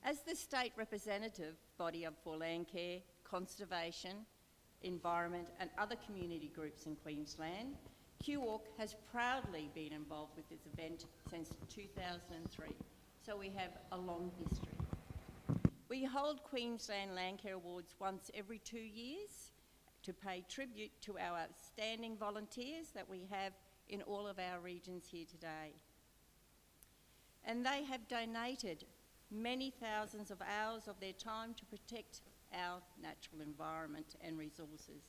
As the state representative body for Landcare, conservation, environment and other community groups in Queensland, QWalk has proudly been involved with this event since 2003, so we have a long history. We hold Queensland Landcare Awards once every 2 years to pay tribute to our outstanding volunteers that we have in all of our regions here today. And they have donated many thousands of hours of their time to protect our natural environment and resources.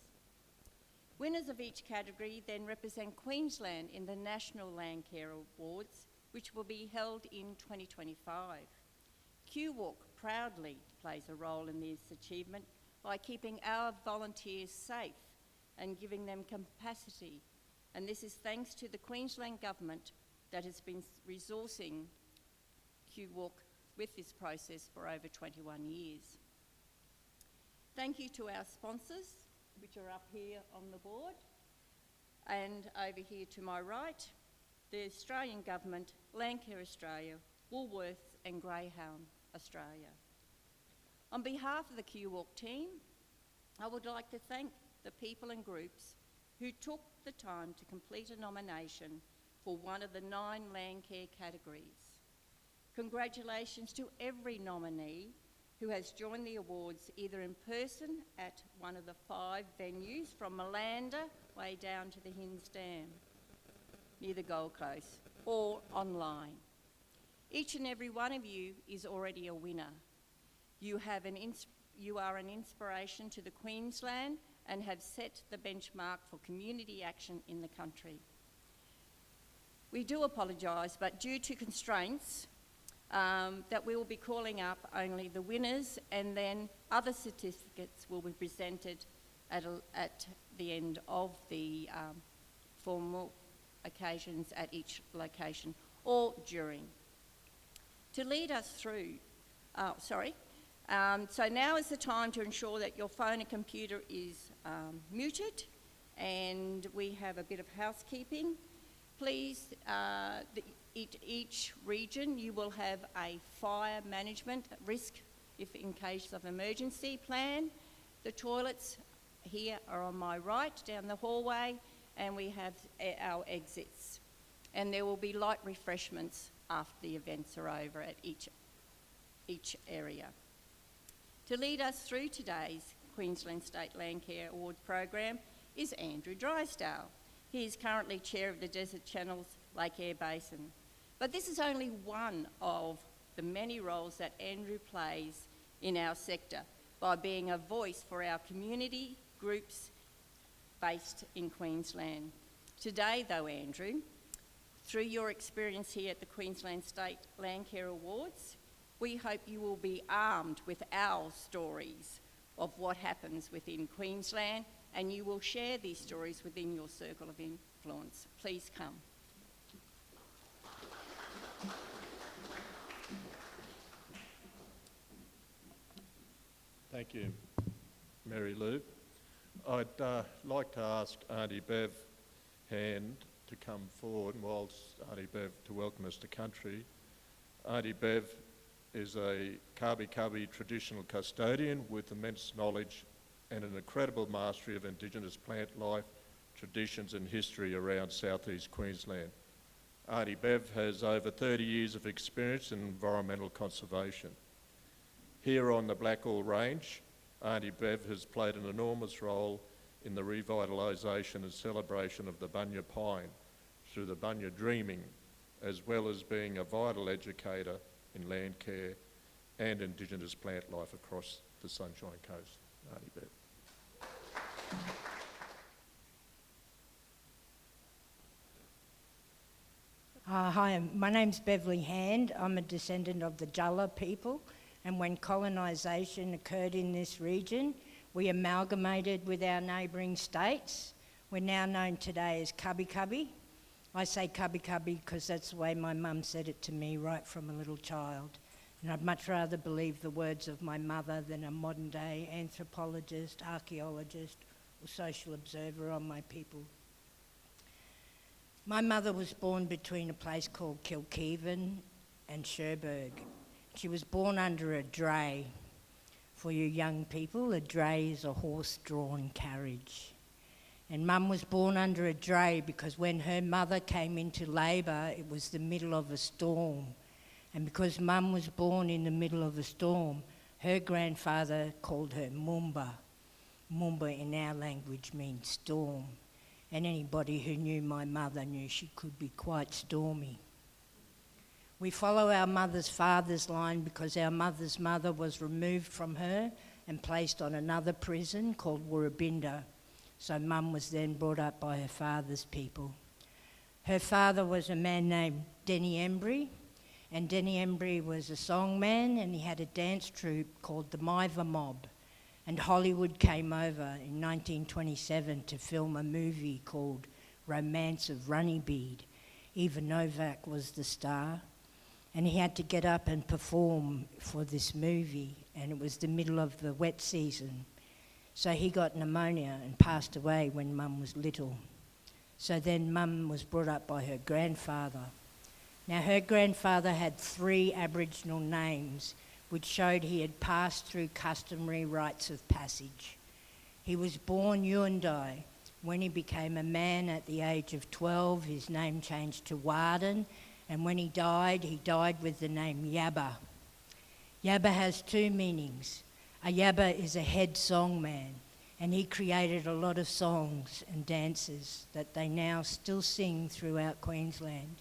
Winners of each category then represent Queensland in the National Landcare Awards, which will be held in 2025. QWalk proudly plays a role in this achievement by keeping our volunteers safe and giving them capacity. And this is thanks to the Queensland Government that has been resourcing QWalk with this process for over 21 years. Thank you to our sponsors, which are up here on the board, and over here to my right, the Australian Government, Landcare Australia, Woolworths and Greyhound Australia. On behalf of the QWalk team, I would like to thank the people and groups who took the time to complete a nomination for one of the 9 Landcare categories. Congratulations to every nominee who has joined the awards either in person at one of the 5 venues from Malanda way down to the Hinds Dam near the Gold Coast, or online. Each and every one of you is already a winner. You are an inspiration to the Queensland and have set the benchmark for community action in the country. We do apologise, but due to constraints, that we will be calling up only the winners, and then other certificates will be presented at the end of the formal occasions at each location or during. To lead us through, so now is the time to ensure that your phone and computer is muted, and we have a bit of housekeeping. Please, each region you will have a fire management risk if in case of emergency plan. The toilets here are on my right down the hallway, and we have our exits. And there will be light refreshments after the events are over at each area. To lead us through today's Queensland State Landcare Award program is Andrew Drysdale. He is currently chair of the Desert Channel's Lake Eyre Basin. But this is only one of the many roles that Andrew plays in our sector by being a voice for our community groups based in Queensland. Today though, Andrew, through your experience here at the Queensland State Landcare Awards, we hope you will be armed with our stories of what happens within Queensland, and you will share these stories within your circle of influence. Please come. Thank you, Mary Lou. I'd like to ask Auntie Bev Hand to come forward, whilst Auntie Bev to welcome us to country. Auntie Bev is a Kabi traditional custodian with immense knowledge and an incredible mastery of Indigenous plant life, traditions and history around southeast Queensland. Auntie Bev has over 30 years of experience in environmental conservation. Here on the Blackall Range, Auntie Bev has played an enormous role in the revitalisation and celebration of the bunya pine through the bunya dreaming, as well as being a vital educator in land care and Indigenous plant life across the Sunshine Coast. Auntie Bev. Hi, my name's Beverly Hand. I'm a descendant of the Julla people, and when colonisation occurred in this region, we amalgamated with our neighbouring states. We're now known today as Cubby. I say Cubby because that's the way my mum said it to me right from a little child. And I'd much rather believe the words of my mother than a modern day anthropologist, archaeologist or social observer on my people. My mother was born between a place called Kilkeven and Cherbourg, She was born under a dray. For you young people, a dray is a horse-drawn carriage. And Mum was born under a dray because when her mother came into labour, it was the middle of a storm. And because Mum was born in the middle of a storm, her grandfather called her Moomba. Moomba in our language means storm. And anybody who knew my mother knew she could be quite stormy. We follow our mother's father's line because our mother's mother was removed from her and placed on another prison called Woorabinda. So Mum was then brought up by her father's people. Her father was a man named Denny Embry, and Denny Embry was a songman, and he had a dance troupe called the Miver Mob. And Hollywood came over in 1927 to film a movie called Romance of Runnymede. Eva Novak was the star. And he had to get up and perform for this movie, and it was the middle of the wet season. So he got pneumonia and passed away when Mum was little. So then Mum was brought up by her grandfather. Now her grandfather had 3 Aboriginal names, which showed he had passed through customary rites of passage. He was born Yuandai. When he became a man at the age of 12, his name changed to Warden, and when he died with the name Yabba. Yabba has 2 meanings. A Yabba is a head songman, and he created a lot of songs and dances that they now still sing throughout Queensland.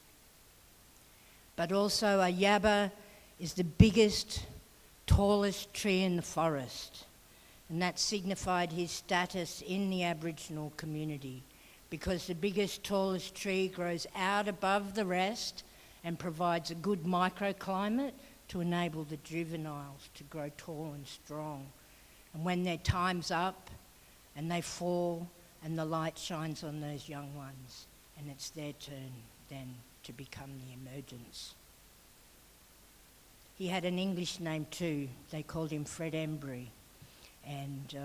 But also a Yabba is the biggest, tallest tree in the forest, and that signified his status in the Aboriginal community because the biggest, tallest tree grows out above the rest and provides a good microclimate to enable the juveniles to grow tall and strong. And when their time's up and they fall and the light shines on those young ones, and it's their turn then to become the emergence. He had an English name too. They called him Fred Embry. And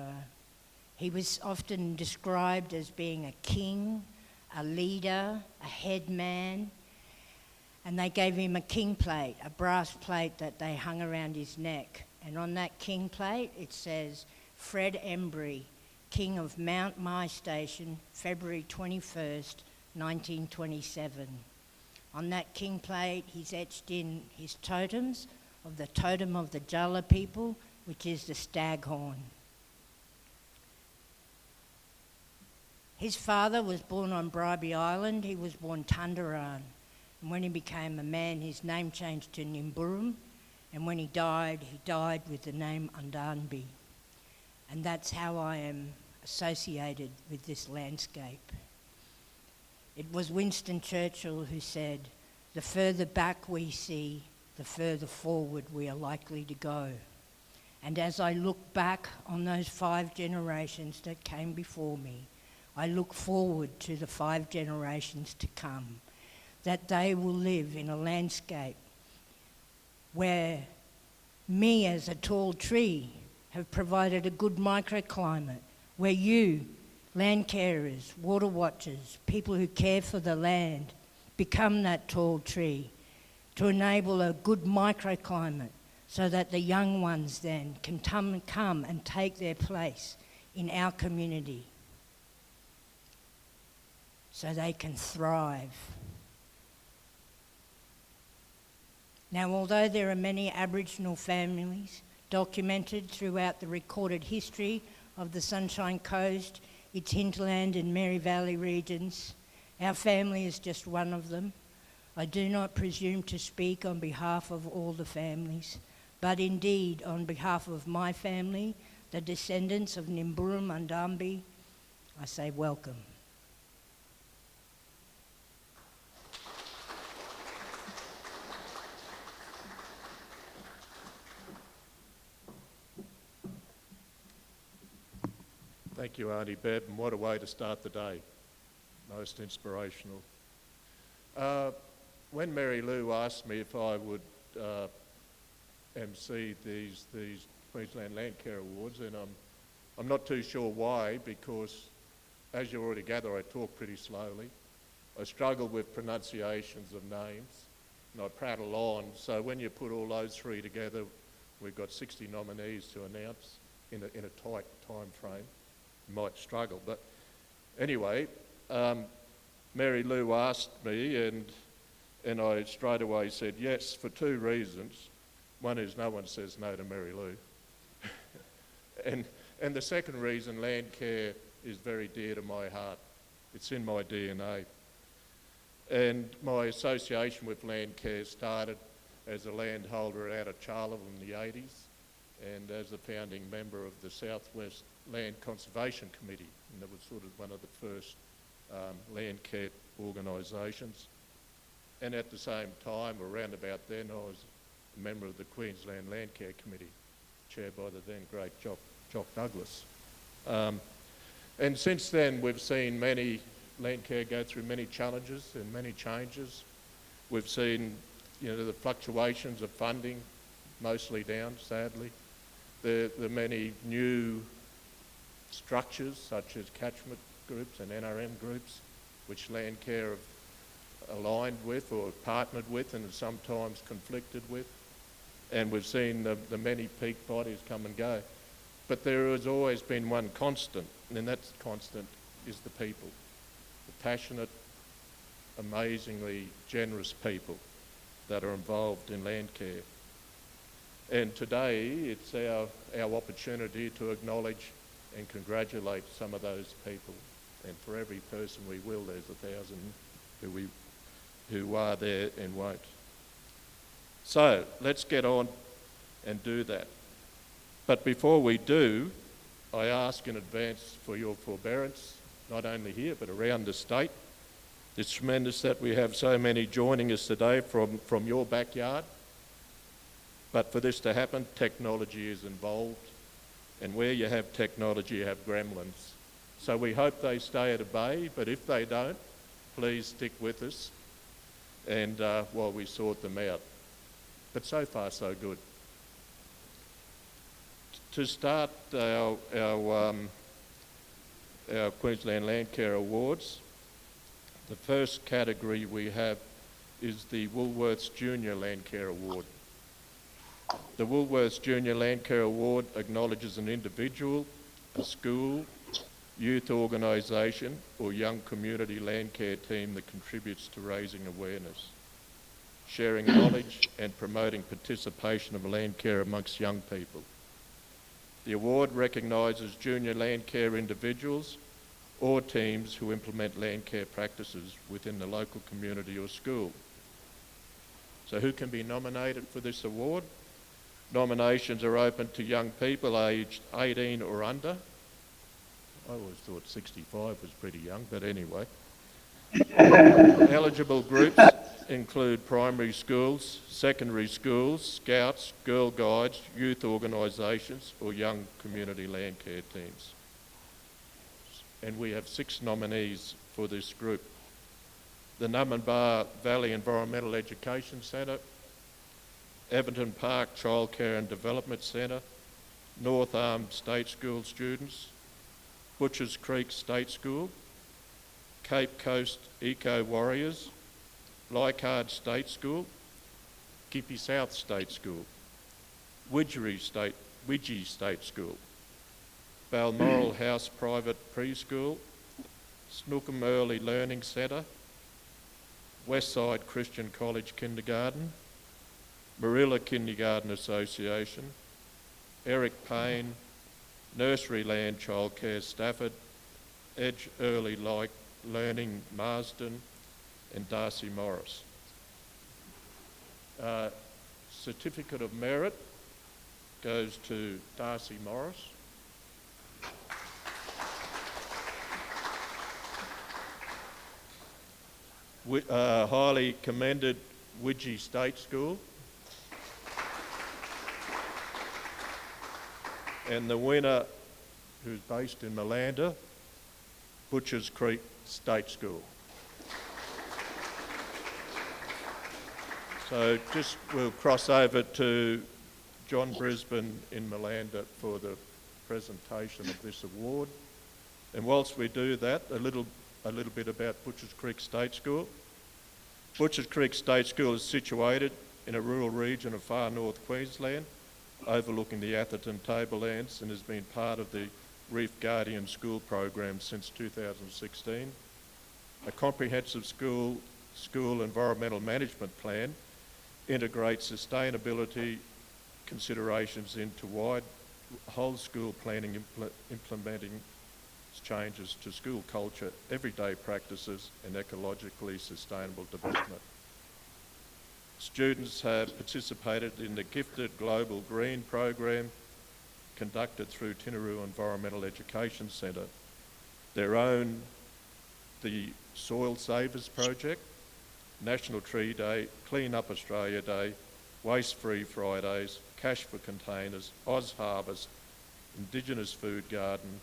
he was often described as being a king, a leader, a head man. And they gave him a king plate, a brass plate that they hung around his neck. And on that king plate it says, Fred Embry, King of Mount My Station, February 21st, 1927. On that king plate he's etched in his totems of the totem of the Jala people, which is the staghorn. His father was born on Bribie Island. He was born Tundaran. And when he became a man, his name changed to Nimburum. And when he died with the name Undanbi. And that's how I am associated with this landscape. It was Winston Churchill who said, the further back we see, the further forward we are likely to go. And as I look back on those 5 generations that came before me, I look forward to the 5 generations to come, that they will live in a landscape where me as a tall tree have provided a good microclimate, where you, land carers, water watchers, people who care for the land, become that tall tree to enable a good microclimate so that the young ones then can come and take their place in our community so they can thrive. Now, although there are many Aboriginal families documented throughout the recorded history of the Sunshine Coast, its hinterland and Mary Valley regions, our family is just one of them. I do not presume to speak on behalf of all the families, but indeed on behalf of my family, the descendants of Nimburum and Undanbi, I say welcome. Thank you, Auntie Bev, and what a way to start the day. Most inspirational. When Mary Lou asked me if I would MC these Queensland Landcare Awards, and I'm not too sure why, because as you already gather, I talk pretty slowly. I struggle with pronunciations of names. and I prattle on. So when you put all those three together, we've got 60 nominees to announce in a tight time frame. You might struggle, but anyway, Mary Lou asked me, and I straight away said yes for two reasons. One is no one says no to Mary Lou. And the second reason, Landcare is very dear to my heart. It's in my DNA. And my association with Landcare started as a landholder out of Charleville in the 80s and as a founding member of the Southwest Land Conservation Committee. And that was sort of one of the first Landcare organisations. And at the same time, around about then, I was a member of the Queensland Landcare Committee, chaired by the then great Jock Douglas. And since then, we've seen Landcare go through many challenges and many changes. We've seen, the fluctuations of funding, mostly down, sadly. The many new structures, such as catchment groups and NRM groups, which Landcare have aligned with or partnered with and sometimes conflicted with. And we've seen the many peak bodies come and go. But there has always been one constant, and that constant is the people. The passionate, amazingly generous people that are involved in Landcare. And today, it's our opportunity to acknowledge and congratulate some of those people. And for every person we will, there's 1,000 who are there and won't. So let's get on and do that. But before we do, I ask in advance for your forbearance, not only here but around the state. It's tremendous that we have so many joining us today from your backyard. But for this to happen, technology is involved. And where you have technology, you have gremlins. So we hope they stay at bay, but if they don't, please stick with us and while we sort them out. But so far, so good. To start our Queensland Landcare Awards, the first category we have is the Woolworths Junior Landcare Award. The Woolworths Junior Landcare Award acknowledges an individual, a school, youth organisation or young community landcare team that contributes to raising awareness, sharing knowledge and promoting participation of landcare amongst young people. The award recognises junior landcare individuals or teams who implement landcare practices within the local community or school. So who can be nominated for this award? Nominations are open to young people aged 18 or under. I always thought 65 was pretty young, but anyway. Eligible groups include primary schools, secondary schools, scouts, Girl Guides, youth organisations or young community landcare teams. And we have 6 nominees for this group. The Numinbah Valley Environmental Education Centre, Everton Park Childcare and Development Centre, North Arm State School students, Butchers Creek State School, Cape Coast Eco Warriors, Leichhardt State School, Gippy South State School, Widgie State School, Balmoral House Private Preschool, Snookham Early Learning Centre, Westside Christian College Kindergarten, Marilla Kindergarten Association, Eric Payne, Nursery Land Childcare Stafford, Edge Early Learning Marsden, and Darcy Morris. Certificate of Merit goes to Darcy Morris. Highly commended Widgie State School. And the winner, who's based in Malanda, Butchers Creek State School. So we'll cross over to John Brisbane in Malanda for the presentation of this award. And whilst we do that, a little bit about Butchers Creek State School. Butchers Creek State School is situated in a rural region of far north Queensland, overlooking the Atherton Tablelands, and has been part of the Reef Guardian School program since 2016. A comprehensive school environmental management plan integrates sustainability considerations into whole school planning, implementing changes to school culture, everyday practices and ecologically sustainable development. Students have participated in the Gifted Global Green program conducted through Tinaroo Environmental Education Centre. Their own the Soil Savers Project, National Tree Day, Clean Up Australia Day, Waste Free Fridays, Cash for Containers, Oz Harvest, Indigenous Food Garden,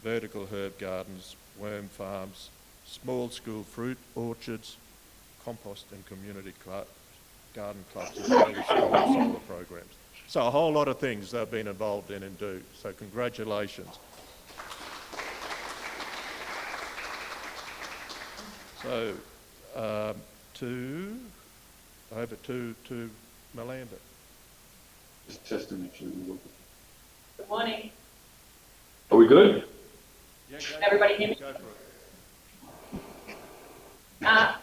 Vertical Herb Gardens, Worm Farms, Small School Fruit Orchards, Compost and Community Garden Clubs, as well as school solar programs. So a whole lot of things they've been involved in and do. So congratulations. So over to Malanda. Just testing, actually. Good morning. Are we good? Yeah, Can everybody hear me? Go for it.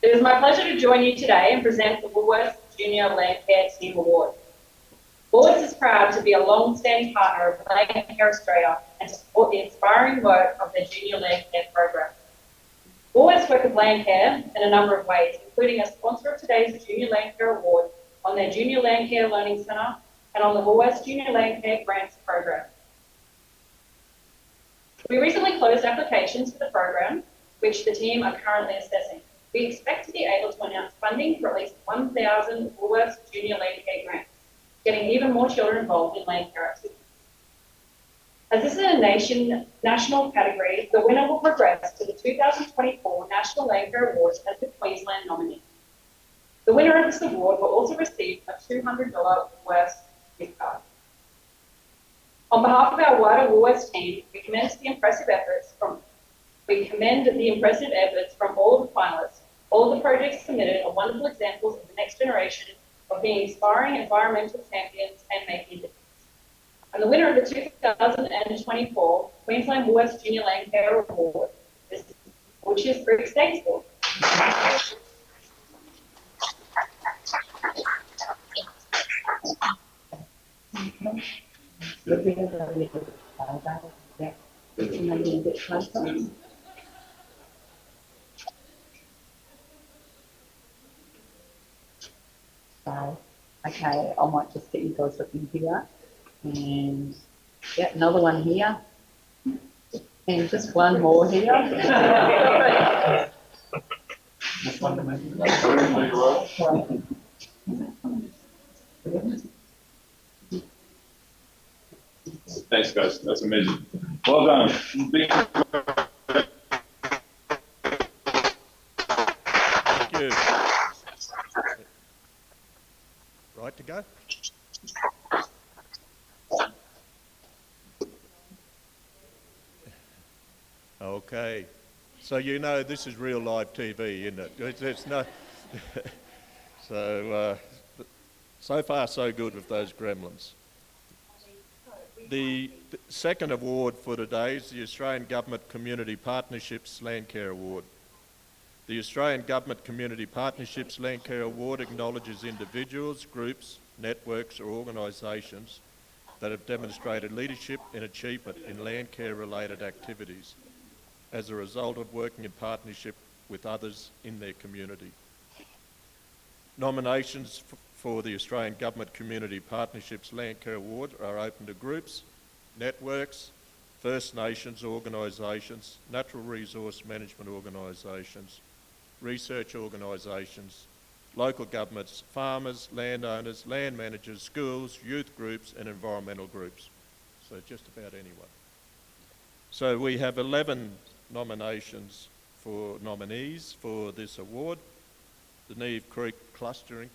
It is my pleasure to join you today and present the Woolworths Junior Landcare Team Award. Woolworths is proud to be a long-standing partner of Landcare Australia and to support the inspiring work of their Junior Landcare program. Woolworths work with Landcare in a number of ways, including a sponsor of today's Junior Landcare Award on their Junior Landcare Learning Centre and on the Woolworths Junior Landcare Grants program. We recently closed applications for the program, which the team are currently assessing. We expect to be able to announce funding for at least 1,000 Woolworths Junior Landcare grants, getting even more children involved in Landcare activities. As this is a national category, the winner will progress to the 2024 National Landcare Award as the Queensland nominee. The winner of this award will also receive a $200 Woolworths gift card. On behalf of our wider Woolworths team, we commend the impressive efforts from all of the finalists. All of the projects submitted are wonderful examples of the next generation of being inspiring environmental champions and making a difference. And the winner of the 2024 Queensland Woolworths Junior Landcare Award is Butchers Creek State School. Okay, I might just get you guys looking here. And yeah, another one here. And just one more here. Thanks, guys. That's amazing. Well done. Thank you. Right to go? Okay. So you know this is real live TV, isn't it? It's no. So far so good with those gremlins. The second award for today is the Australian Government Community Partnerships Landcare Award. The Australian Government Community Partnerships Landcare Award acknowledges individuals, groups, networks or organisations that have demonstrated leadership and achievement in landcare related activities as a result of working in partnership with others in their community. Nominations for the Australian Government Community Partnerships Landcare Award are open to groups, networks, First Nations organisations, natural resource management organisations, research organisations, local governments, farmers, landowners, land managers, schools, youth groups and environmental groups. So just about anyone. So we have 11 nominations for nominees for this award. The Neve Creek Clustering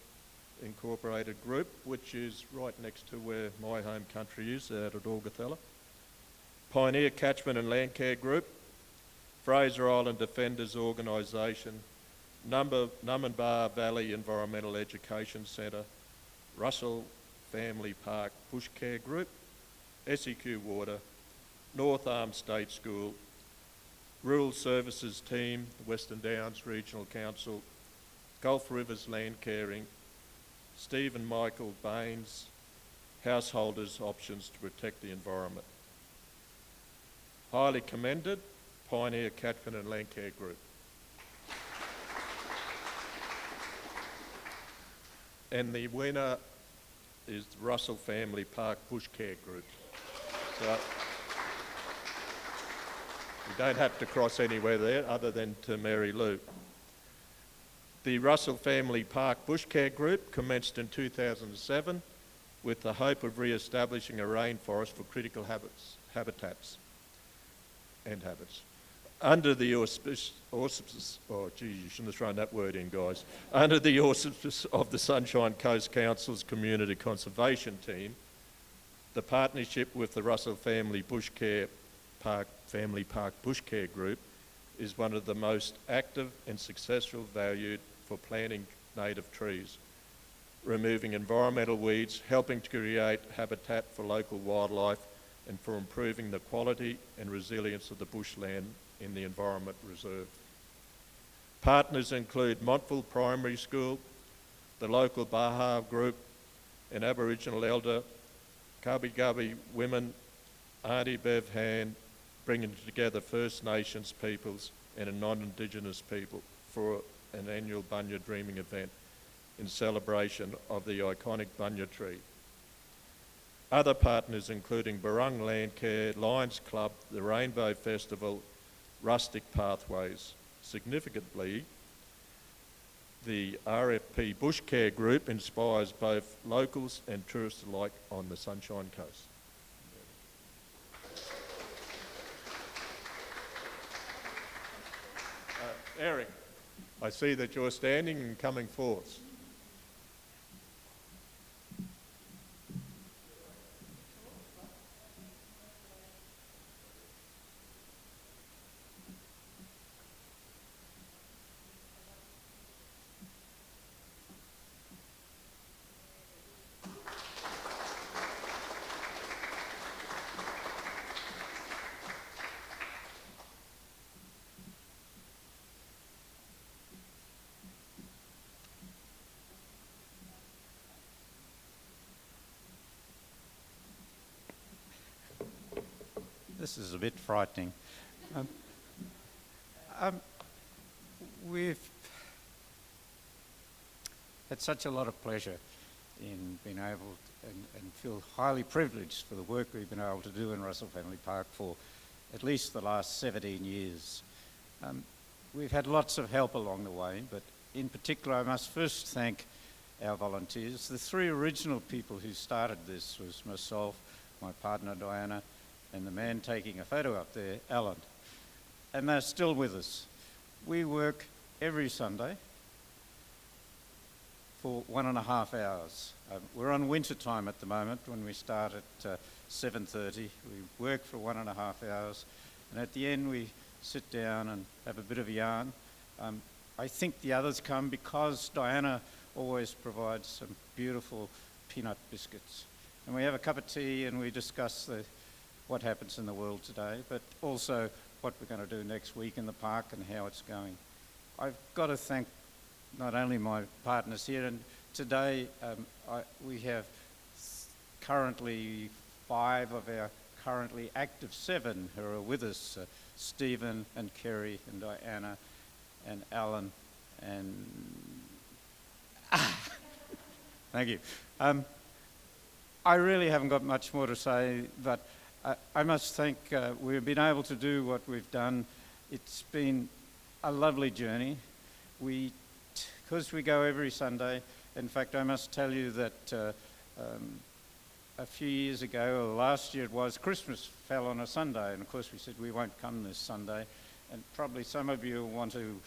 Incorporated Group, which is right next to where my home country is, out at Augathella. Pioneer Catchment and Landcare Group, Fraser Island Defenders Organisation, Numinbah Valley Environmental Education Centre, Russell Family Park Bush Care Group, SEQ Water, North Arm State School, Rural Services Team, Western Downs Regional Council, Gulf Rivers Landcare Inc, Steve and Michael Baines, Householders Options to Protect the Environment. Highly commended, Pioneer Catchment and Landcare Group. And the winner is the Russell Family Park Bush Care Group. So you don't have to cross anywhere there other than to Mary Lou. The Russell Family Park Bush Care Group commenced in 2007 with the hope of re-establishing a rainforest for critical habitats. Under the auspices, oh gee, you shouldn't have thrown that word in, guys. Under the auspices of the Sunshine Coast Council's Community Conservation Team, the partnership with the Russell Family Park Bush Care Group is one of the most active and successful valued for planting native trees, removing environmental weeds, helping to create habitat for local wildlife, and for improving the quality and resilience of the bushland in the Environment Reserve. Partners include Montville Primary School, the local Baha group, an Aboriginal elder, Gubbi Gubbi women, Auntie Bev Hand, bringing together First Nations peoples and non-Indigenous people for an annual Bunya Dreaming event in celebration of the iconic Bunya tree. Other partners including Barung Landcare, Lions Club, the Rainbow Festival, Rustic Pathways. Significantly, the RFP Bush Care Group inspires both locals and tourists alike on the Sunshine Coast. Eric, I see that you're standing and coming forth. This is a bit frightening. We've had such a lot of pleasure in being able and feel highly privileged for the work we've been able to do in Russell Family Park for at least the last 17 years. We've had lots of help along the way, but in particular I must first thank our volunteers. The three original people who started this was myself, my partner Diana, and the man taking a photo up there, Alan. And they're still with us. We work every Sunday for 1.5 hours. We're on winter time at the moment when we start at 7:30. We work for 1.5 hours, and at the end we sit down and have a bit of a yarn. I think the others come because Diana always provides some beautiful peanut biscuits. And we have a cup of tea and we discuss what happens in the world today, but also what we're going to do next week in the park and how it's going. I've got to thank not only my partners here, and today we have currently 5 of our currently active 7 who are with us, Stephen and Kerry and Diana and Alan and... Thank you. I really haven't got much more to say, but I must think we've been able to do what we've done. It's been a lovely journey. Because we go every Sunday, in fact, I must tell you that a few years ago, or last year it was, Christmas fell on a Sunday, and of course we said we won't come this Sunday, and probably some of you want to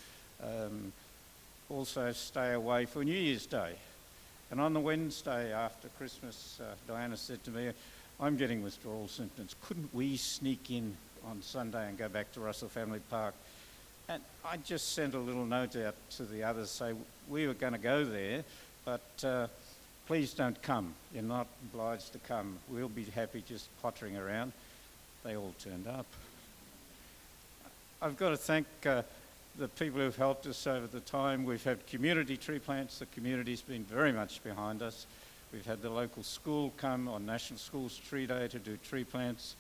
also stay away for New Year's Day. And on the Wednesday after Christmas, Diana said to me, I'm getting withdrawal symptoms. Couldn't we sneak in on Sunday and go back to Russell Family Park? And I just sent a little note out to the others, say we were going to go there, but please don't come. You're not obliged to come. We'll be happy just pottering around. They all turned up. I've got to thank the people who've helped us over the time. We've had community tree plants. The community's been very much behind us. We've had the local school come on National Schools Tree Day to do tree plants.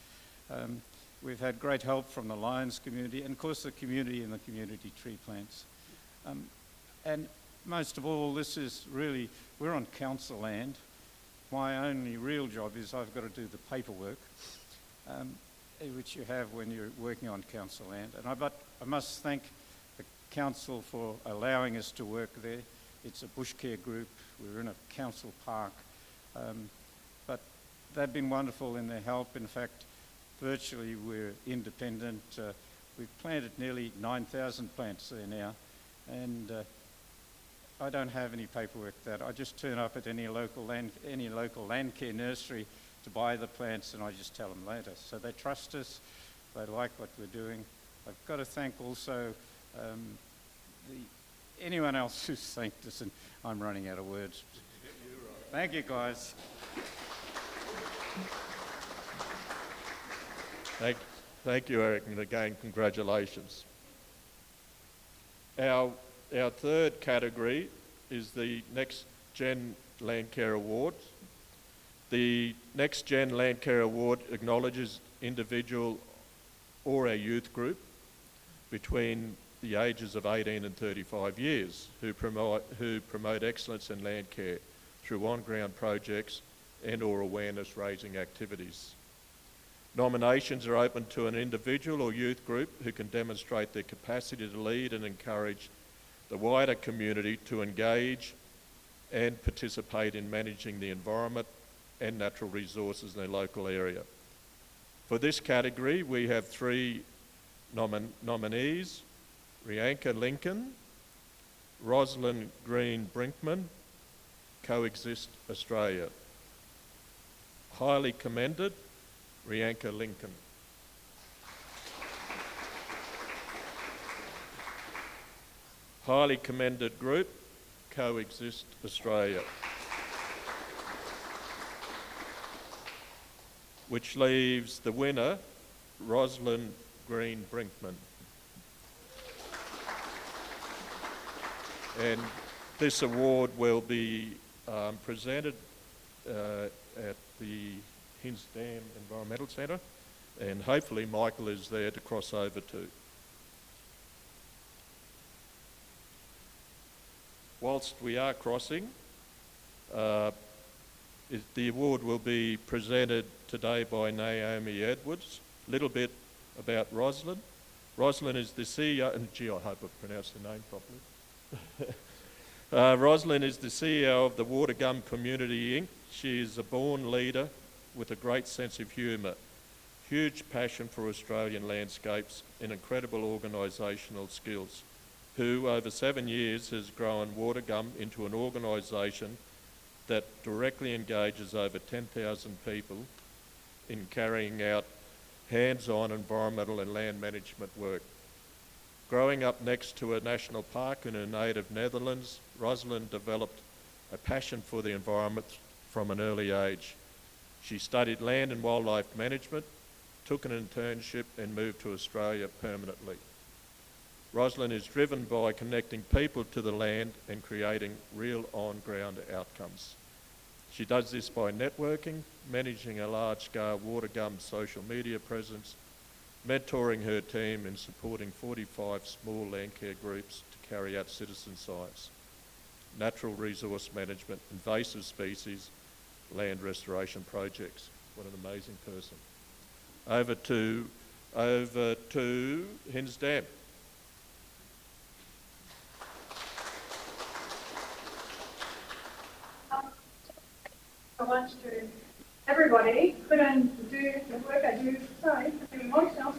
We've had great help from the Lions community and, of course, the community and the community tree plants. And most of all, this is really, we're on council land. My only real job is I've got to do the paperwork, which you have when you're working on council land. And I must thank the council for allowing us to work there. It's a bush care group. We're in a council park. But they've been wonderful in their help. In fact, virtually we're independent. We've planted nearly 9,000 plants there now. And I don't have any paperwork that. I just turn up at any local Landcare nursery to buy the plants, and I just tell them later. So they trust us. They like what we're doing. I've got to thank also anyone else who's thanked us, and I'm running out of words. Thank you, guys. Thank you, Eric, and again, congratulations. Our third category is the Next Gen Landcare Awards. The Next Gen Landcare Award acknowledges individual or a youth group between the ages of 18 and 35 years who promote excellence in land care through on-ground projects and or awareness-raising activities. Nominations are open to an individual or youth group who can demonstrate their capacity to lead and encourage the wider community to engage and participate in managing the environment and natural resources in their local area. For this category, we have three nominees: Rianka Lincoln, Rosalind Green Brinkman, Coexist Australia. Highly commended, Rianka Lincoln. Highly commended group, Coexist Australia. Which leaves the winner, Rosalind Green Brinkman. And this award will be presented at the Hinds Dam Environmental Centre, and hopefully Michael is there to cross over to. Whilst we are crossing, the award will be presented today by Naomi Edwards. A little bit about Rosalind. Rosalind is the CEO, and gee, I hope I've pronounced the name properly. Rosalind is the CEO of the Water Gum Community Inc. She is a born leader with a great sense of humour, huge passion for Australian landscapes and incredible organisational skills, who over 7 years has grown Water Gum into an organisation that directly engages over 10,000 people in carrying out hands-on environmental and land management work. Growing up next to a national park in her native Netherlands, Rosalind developed a passion for the environment from an early age. She studied land and wildlife management, took an internship and moved to Australia permanently. Rosalind is driven by connecting people to the land and creating real on-ground outcomes. She does this by networking, managing a large-scale Water Gum social media presence, mentoring her team and supporting 45 small landcare groups to carry out citizen science, natural resource management, invasive species, land restoration projects. What an amazing person. Over to Hinds Dam. So much to everybody. Couldn't do the work I do. Sorry, I'm getting emotional.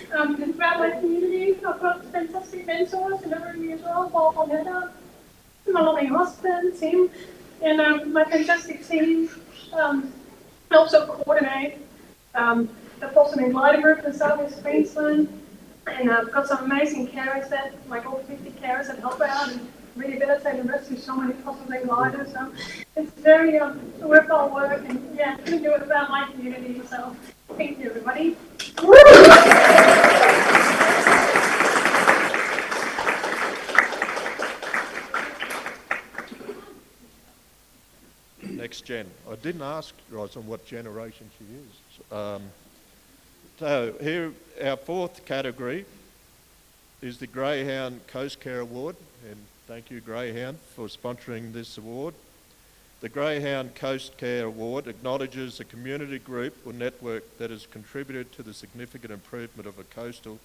Throughout my community, I've got fantastic mentors in every year as well. Paul from Heather, my loving husband, Tim, and my fantastic team. I also coordinate the Fossil and Glider Group in South West Queensland. And I've got some amazing carers that, like all 50 carers that help out and rehabilitate and rescue so many possibly gliders. So it's very worthwhile work, and yeah, couldn't do it without my community. So thank you, everybody. Next gen. I didn't ask Roslyn what generation she is. So here, our fourth category is the Greyhound Coast Care Award, and thank you, Greyhound, for sponsoring this award. The Greyhound Coast Care Award acknowledges a community group or network that has contributed to the significant improvement of a coastal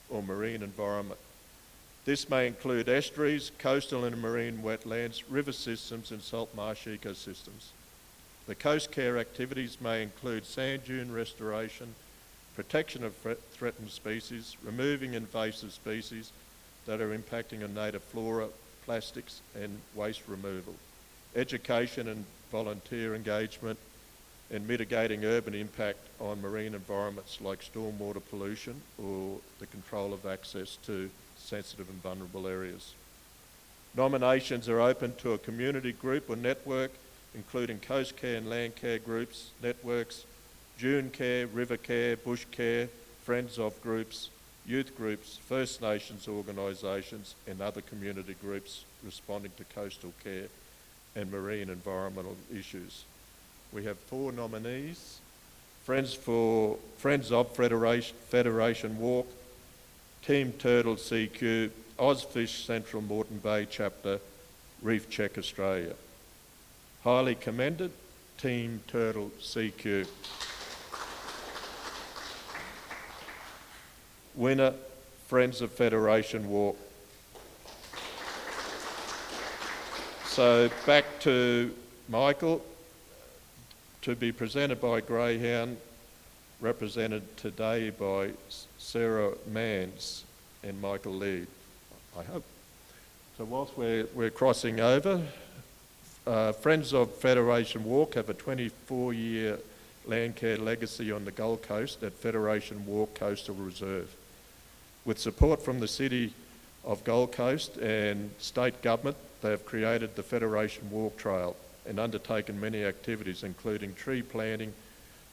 or marine environment. This may include estuaries, coastal and marine wetlands, river systems and salt marsh ecosystems. The coast care activities may include sand dune restoration, protection of threatened species, removing invasive species that are impacting on native flora, plastics and waste removal, education and volunteer engagement, and mitigating urban impact on marine environments like stormwater pollution or the control of access to sensitive and vulnerable areas. Nominations are open to a community group or network, including coast care and land care groups, networks, dune care, river care, bush care, friends of groups, youth groups, First Nations organisations and other community groups responding to coastal care and marine environmental issues. We have 4 nominees: Friends of Federation Walk, Team Turtle CQ, Ozfish Central Moreton Bay Chapter, Reef Check Australia. Highly commended, Team Turtle CQ. Winner, Friends of Federation Walk. So back to Michael, to be presented by Greyhound, represented today by Sarah Manns and Michael Lee, I hope. So whilst we're crossing over, Friends of Federation Walk have a 24-year Landcare legacy on the Gold Coast at Federation Walk Coastal Reserve. With support from the City of Gold Coast and state government, they have created the Federation Walk Trail and undertaken many activities including tree planting,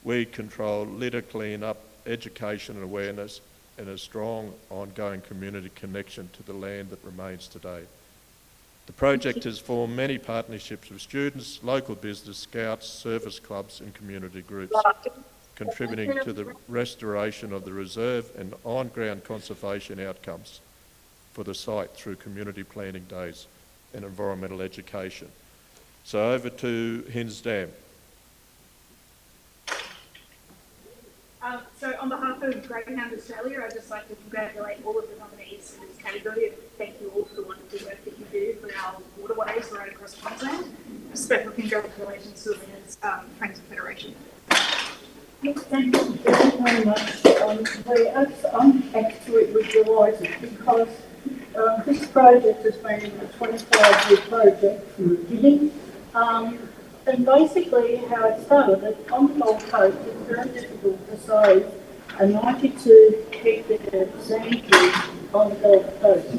weed control, litter clean-up, education and awareness, and a strong ongoing community connection to the land that remains today. The project has formed many partnerships with students, local business, scouts, service clubs and community groups, contributing to the restoration of the reserve and on-ground conservation outcomes for the site through community planning days and environmental education. So over to Hinsdam. So on behalf of Greyhound Australia, I'd just like to congratulate all of the nominees in this category and thank you all for the wonderful work that you do for our waterways right across Queensland. Special congratulations to the winners, Friends of Federation. Thank you very much. I'm absolutely delighted because this project has been a 25-year project from the beginning. And basically how it started, on the Gold Coast, it's very difficult to save a 92 hectare sand dune on the Gold Coast.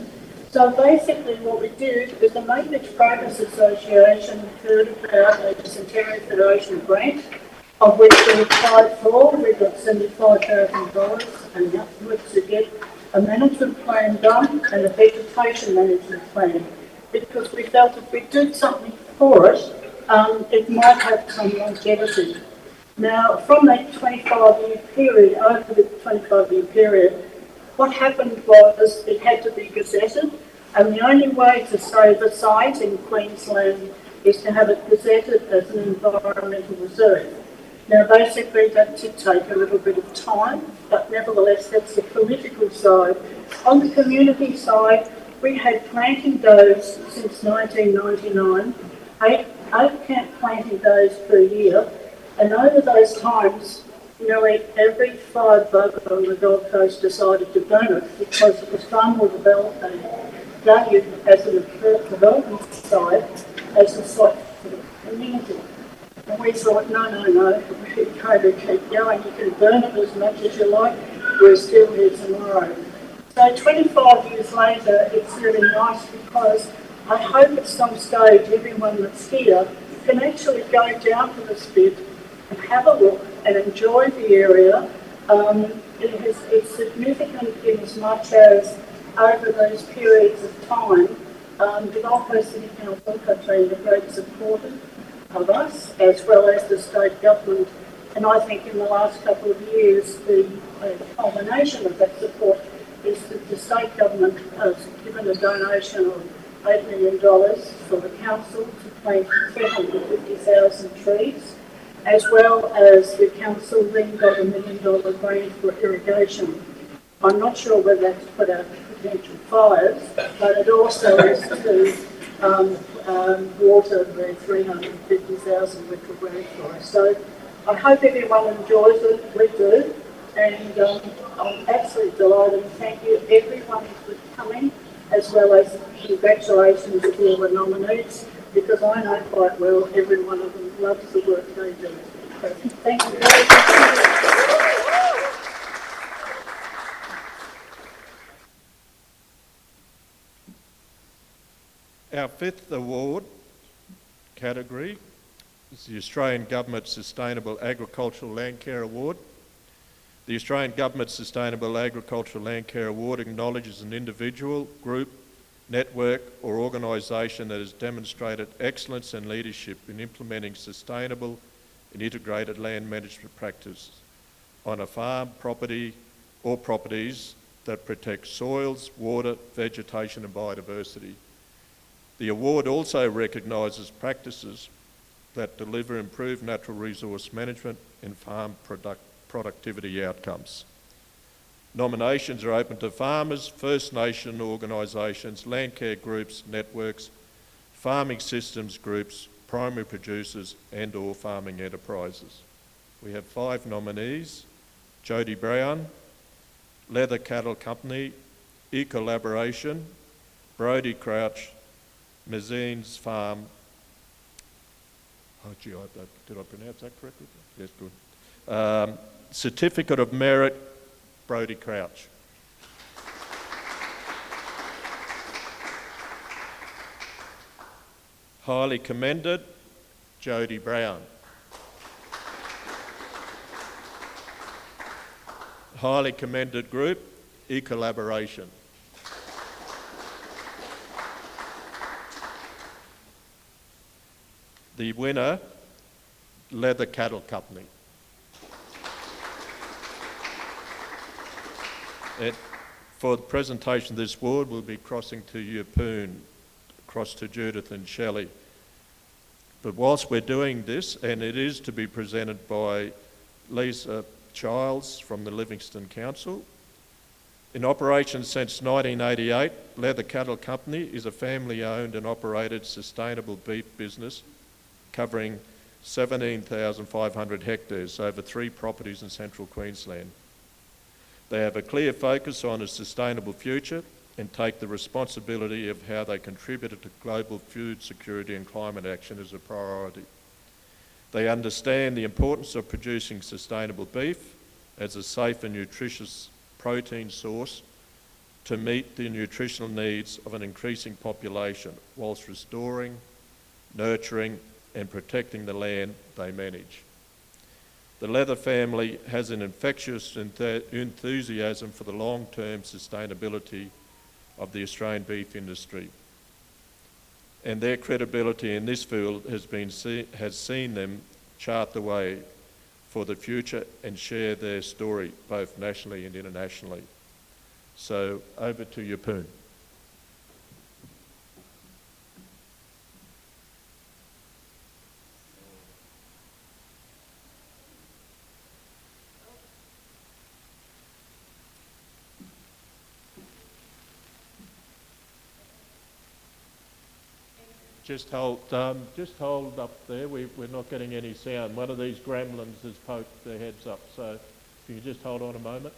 So basically what we did is the Maintenance Progress Association heard about a Centenary Federation grant, of which we applied for. We got $75,000 and afterwards to get a management plan done and a vegetation management plan, because we felt if we did something for it, it might have some longevity. Now, from that 25-year period, over the 25-year period, what happened was it had to be gazetted, and the only way to save a site in Queensland is to have it gazetted as an environmental reserve. Now, basically, that did take a little bit of time, but nevertheless, that's the political side. On the community side, we had planting days since 1999, eight camp planting days per year, and over those times, nearly every 5 bugger on the Gold Coast decided to burn it because it was far more valued as a development site as a site for the community. And we thought, no, we can't keep going. You can burn it as much as you like. We're still here tomorrow. So 25 years later, it's really nice because I hope at some stage everyone that's here can actually go down to the spit and have a look and enjoy the area. It's significant in as much as over those periods of time, the Gold Coast City Council have been a great supporter of us, as well as the state government. And I think in the last couple of years, the culmination of that support is that the state government has given a donation of $8 million for the council to plant 350,000 trees, as well as the council then got $1 million grant for irrigation. I'm not sure whether that's put out potential fires, but it also is to water the 350,000 which we're going for. So I hope everyone enjoys it. We do. And I'm absolutely delighted. Thank you everyone for coming, as well as congratulations to all the nominees, because I know quite well every one of them loves the work they do. So thank you very much. Our fifth award category is the Australian Government Sustainable Agricultural Landcare Award. The Australian Government Sustainable Agricultural Landcare Award acknowledges an individual, group, network or organisation that has demonstrated excellence and leadership in implementing sustainable and integrated land management practices on a farm, property or properties that protect soils, water, vegetation and biodiversity. The award also recognises practices that deliver improved natural resource management and farm productivity outcomes. Nominations are open to farmers, First Nation organisations, Landcare groups, networks, farming systems groups, primary producers and or farming enterprises. We have 5 nominees: Jody Brown, Leather Cattle Company, E-Collaboration, Brodie Crouch, Mazine's Farm. Oh gee, did I pronounce that correctly? Yes, good. Certificate of Merit, Brodie Crouch. Highly commended, Jody Brown. Highly commended group, E-Collaboration. The winner, Leather Cattle Company. For the presentation of this award, we'll be crossing to Yeppoon, across to Judith and Shelley. But whilst we're doing this, and it is to be presented by Lisa Childs from the Livingston Council. In operation since 1988, Leather Cattle Company is a family-owned and operated sustainable beef business covering 17,500 hectares over 3 properties in central Queensland. They have a clear focus on a sustainable future and take the responsibility of how they contributed to global food security and climate action as a priority. They understand the importance of producing sustainable beef as a safe and nutritious protein source to meet the nutritional needs of an increasing population whilst restoring, nurturing and protecting the land they manage. The Leather family has an infectious enthusiasm for the long-term sustainability of the Australian beef industry, and their credibility in this field has seen them chart the way for the future and share their story both nationally and internationally. So over to Yeppoon. Just hold up there. We're not getting any sound. One of these gremlins has poked their heads up. So if you just hold on a moment.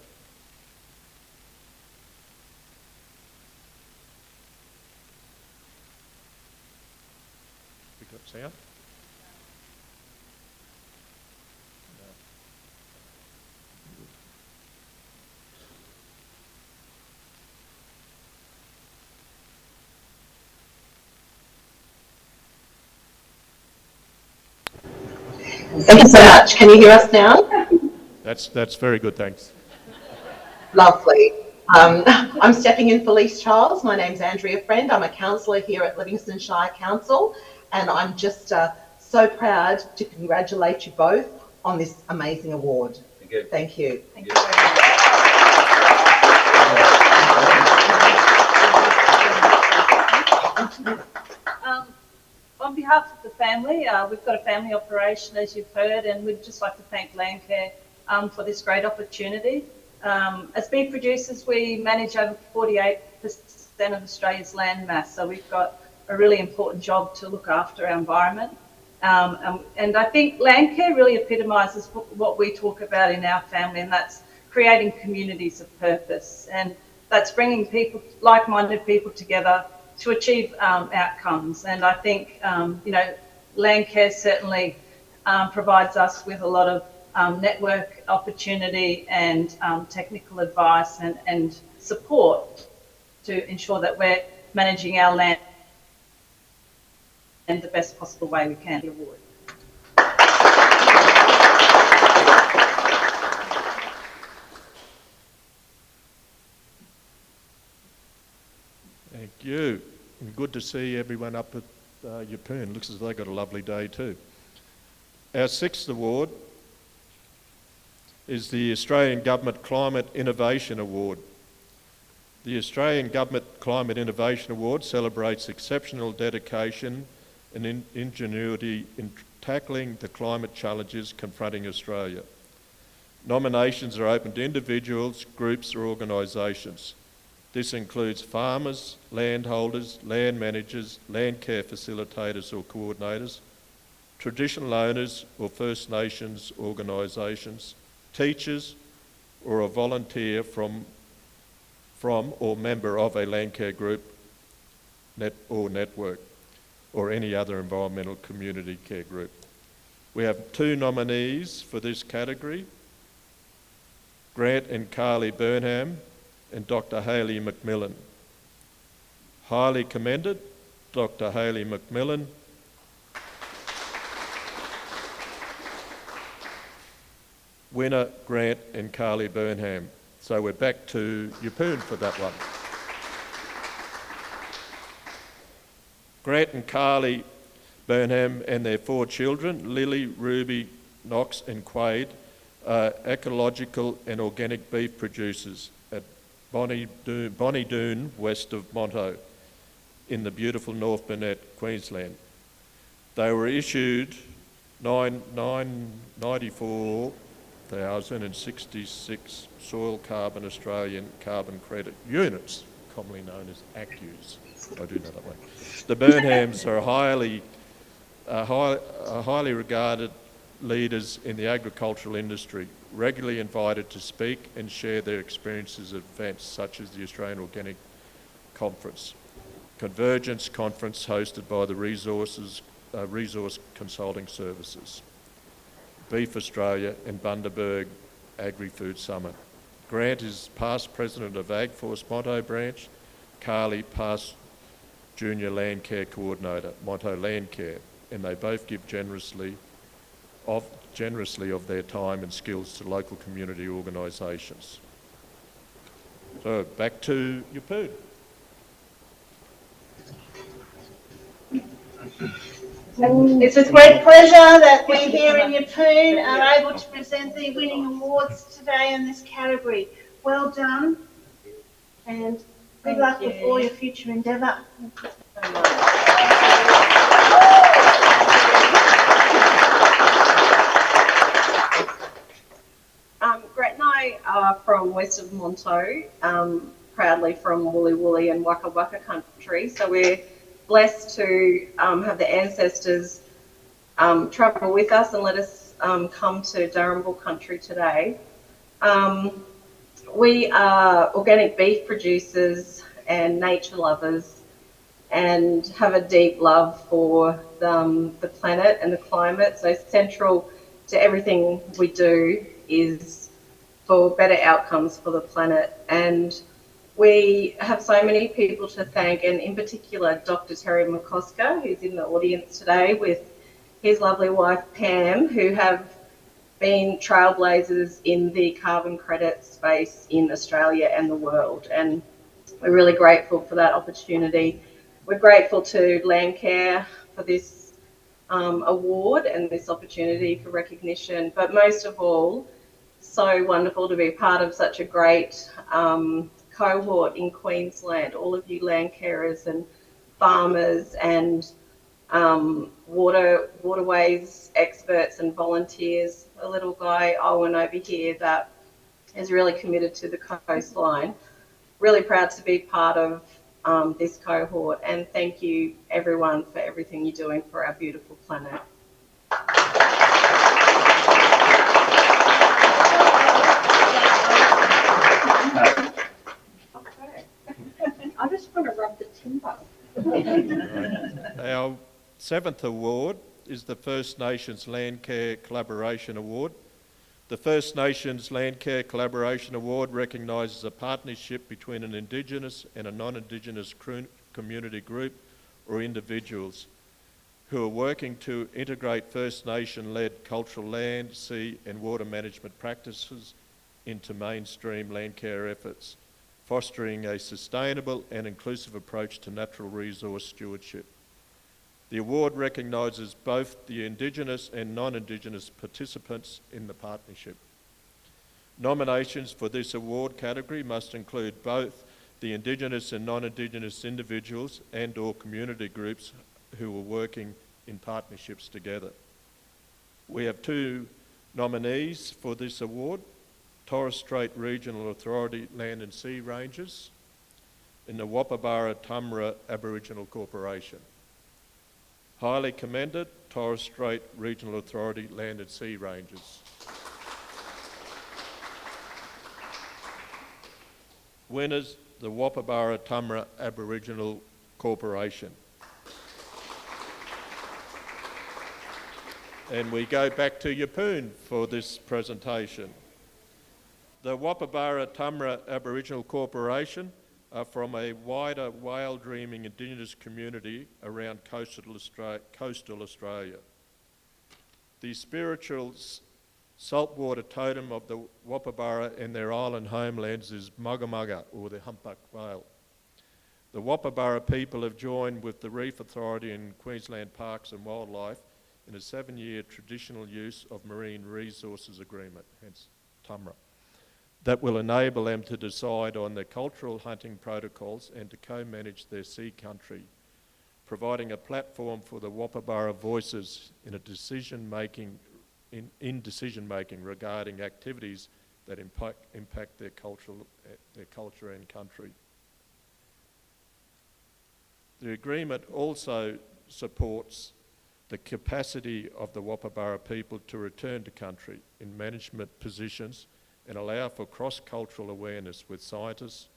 We got sound? No. Thank you so much. Can you hear us now? That's very good, thanks. Lovely. I'm stepping in for Lise Charles. My name's Andrea Friend. I'm a councillor here at Livingston Shire Council, and I'm just so proud to congratulate you both on this amazing award. Thank you. Thank you. Thank you very much. On behalf of the family, we've got a family operation, as you've heard, and we'd just like to thank Landcare for this great opportunity. As beef producers, we manage over 48% of Australia's land mass, so we've got a really important job to look after our environment. And I think Landcare really epitomises what we talk about in our family, and that's creating communities of purpose. And that's bringing people, like-minded people together to achieve outcomes. And I think, you know, Landcare certainly provides us with a lot of network opportunity and technical advice and support to ensure that we're managing our land in the best possible way we can. Award. Thank you. Good to see everyone up at Yeppoon. Looks as though they got a lovely day too. Our sixth award is the Australian Government Climate Innovation Award. The Australian Government Climate Innovation Award celebrates exceptional dedication and ingenuity in tackling the climate challenges confronting Australia. Nominations are open to individuals, groups or organisations. This includes farmers, landholders, land managers, land care facilitators or coordinators, traditional owners or First Nations organisations, teachers or a volunteer from or member of a Landcare group or network or any other environmental community care group. We have two nominees for this category, Grant and Carly Burnham and Dr. Hayley McMillan. Highly commended, Dr. Hayley McMillan. Winner, Grant and Carly Burnham. So we're back to Yeppoon for that one. Grant and Carly Burnham and their 4 children, Lily, Ruby, Knox and Quade, are ecological and organic beef producers at Bonnie Doon, west of Montville, in the beautiful North Burnett, Queensland. They were issued 94,066 Soil Carbon Australian Carbon Credit Units, commonly known as ACCUs. I do know that one. The Burnhams are highly regarded leaders in the agricultural industry, regularly invited to speak and share their experiences at events such as the Australian Organic Conference, Convergence Conference hosted by the Resource Consulting Services, Beef Australia and Bundaberg Agri-Food Summit. Grant is past president of AgForce Monto branch, Carly past junior Landcare coordinator, Monto Landcare, and they both give generously of their time and skills to local community organisations. So back to Yeppoon. It's with great pleasure that we here in Yeppoon are able to present the winning awards today in this category. Well done, and good luck with all your future endeavour. Grant and I are from west of Monto, proudly from Woolly Woolly and Waka Waka country, so we're blessed to have the ancestors travel with us and let us come to Darringal country today. We are organic beef producers and nature lovers and have a deep love for the planet and the climate, so central to everything we do is for better outcomes for the planet. And we have so many people to thank, and in particular Dr. Terry McCosker, who's in the audience today with his lovely wife Pam, who have been trailblazers in the carbon credit space in Australia and the world. And we're really grateful for that opportunity. We're grateful to Landcare for this award and this opportunity for recognition, but most of all, so wonderful to be part of such a great cohort in Queensland, all of you Landcarers and farmers and waterways experts and volunteers. A little guy, Owen, over here that is really committed to the coastline. Really proud to be part of this cohort, and thank you everyone for everything you're doing for our beautiful planet. I just want to rub the timber. Our 7th award is the First Nations Landcare Collaboration Award. The First Nations Landcare Collaboration Award recognises a partnership between an Indigenous and a non-Indigenous community group or individuals who are working to integrate First Nation-led cultural land, sea and water management practices into mainstream Landcare efforts, fostering a sustainable and inclusive approach to natural resource stewardship. The award recognises both the Indigenous and non-Indigenous participants in the partnership. Nominations for this award category must include both the Indigenous and non-Indigenous individuals and or community groups who are working in partnerships together. We have 2 nominees for this award: Torres Strait Regional Authority Land and Sea Rangers and the Wapabara Aboriginal Corporation. Highly commended, Torres Strait Regional Authority Land and Sea Rangers. Winners, the Wapabara Aboriginal Corporation. And we go back to Yeppoon for this presentation. The Wapabara Aboriginal Corporation are from a wider whale-dreaming Indigenous community around coastal Australia. The spiritual saltwater totem of the Wapabara and their island homelands is Mugga Mugga, or the humpback whale. The Wapabara people have joined with the Reef Authority and Queensland Parks and Wildlife in a 7-year traditional use of marine resources agreement, hence TUMRA, that will enable them to decide on their cultural hunting protocols and to co-manage their sea country, providing a platform for the Wapabara voices in decision-making regarding activities that impact their culture and country. The agreement also supports the capacity of the Wapabara people to return to country in management positions and allow for cross-cultural awareness with scientists,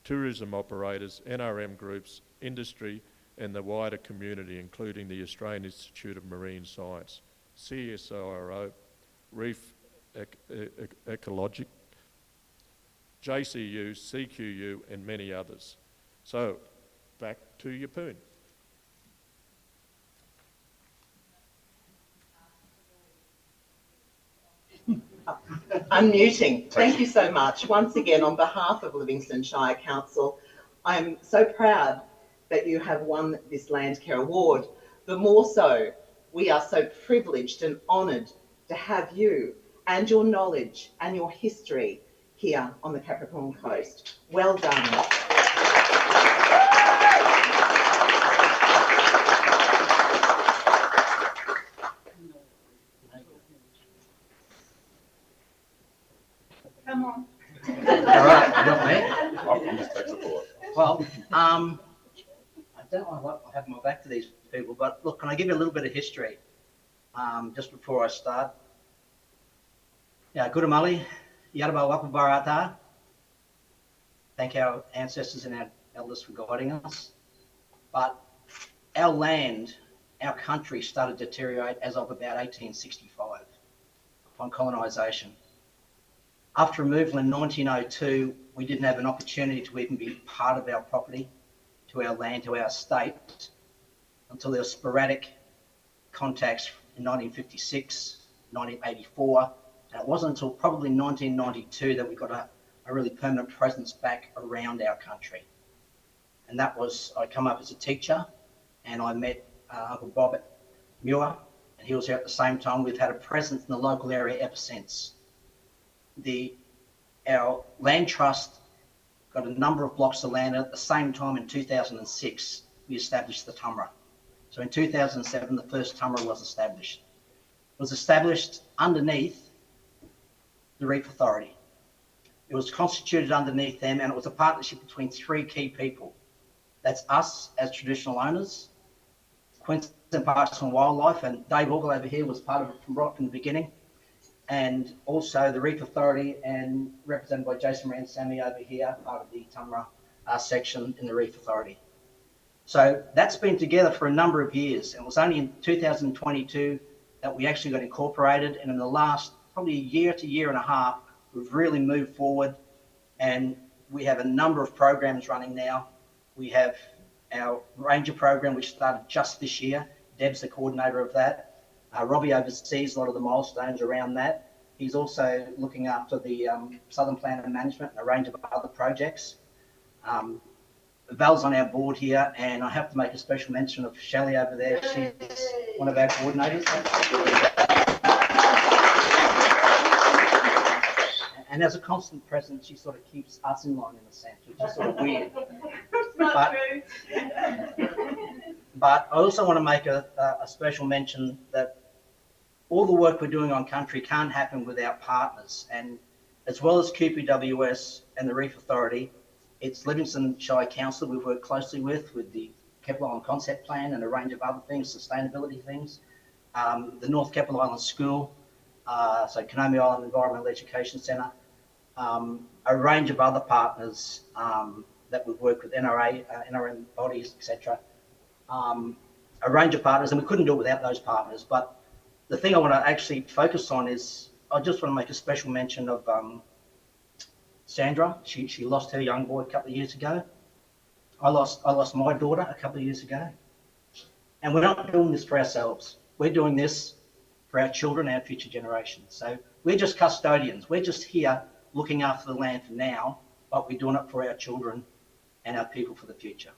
tourism operators, NRM groups, industry and the wider community, including the Australian Institute of Marine Science, CSIRO, Reef Ecologic, JCU, CQU and many others. So, back to Yeppoon. Unmuting. Thank you so much. Once again, on behalf of Livingston Shire Council, I'm so proud that you have won this Landcare Award. The more so, we are so privileged and honoured to have you and your knowledge and your history here on the Capricorn Coast. Well done. Come on. All right, not me. I'm just taking the board. Well, I don't want to have my back to these people, but look, can I give you a little bit of history just before I start? Yeah, Gudamali, Yaraba Wapabarata. Thank our ancestors and our elders for guiding us. But our land, our country started to deteriorate as of about 1865 upon colonisation. After removal in 1902, we didn't have an opportunity to even be part of our property, to our land, to our state, until there were sporadic contacts in 1956, 1984, and it wasn't until probably 1992 that we got a really permanent presence back around our country. And that was, I come up as a teacher, and I met Uncle Bob at Muir, and he was here at the same time. We've had a presence in the local area ever since. Our land trust got a number of blocks of land at the same time. In 2006, we established the Tumra. So in 2007, the first Tumra was established. It was established underneath the Reef Authority. It was constituted underneath them, and it was a partnership between three key people. That's us as traditional owners, Queensland Parks and Wildlife, and Dave Ogle over here was part of it from right from the beginning, and also the Reef Authority, and represented by Jason Ransamy over here, part of the Tumra section in the Reef Authority. So that's been together for a number of years, and it was only in 2022 that we actually got incorporated, and in the last probably a year to year and a half, we've really moved forward, and we have a number of programs running now. We have our Ranger program, which started just this year. Deb's the coordinator of that. Robbie oversees a lot of the milestones around that. He's also looking after the Southern Plan and Management and a range of other projects. Val's on our board here, and I have to make a special mention of Shelley over there. She's one of our coordinators. And as a constant presence, she sort of keeps us in line in a sense, which is sort of weird. But I also want to make a special mention that all the work we're doing on country can't happen without partners. And as well as QPWS and the Reef Authority, it's Livingston Shire Council we've worked closely with the Keppel Island Concept Plan and a range of other things, sustainability things. The North Keppel Island School, so Konomi Island Environmental Education Centre, a range of other partners that we've worked with, NRM bodies, etc. A range of partners, and we couldn't do it without those partners. But the thing I want to actually focus on is, I just want to make a special mention of Sandra. She lost her young boy a couple of years ago. I lost my daughter a couple of years ago. And we're not doing this for ourselves. We're doing this for our children, our future generations. So we're just custodians. We're just here looking after the land for now, but we're doing it for our children and our people for the future.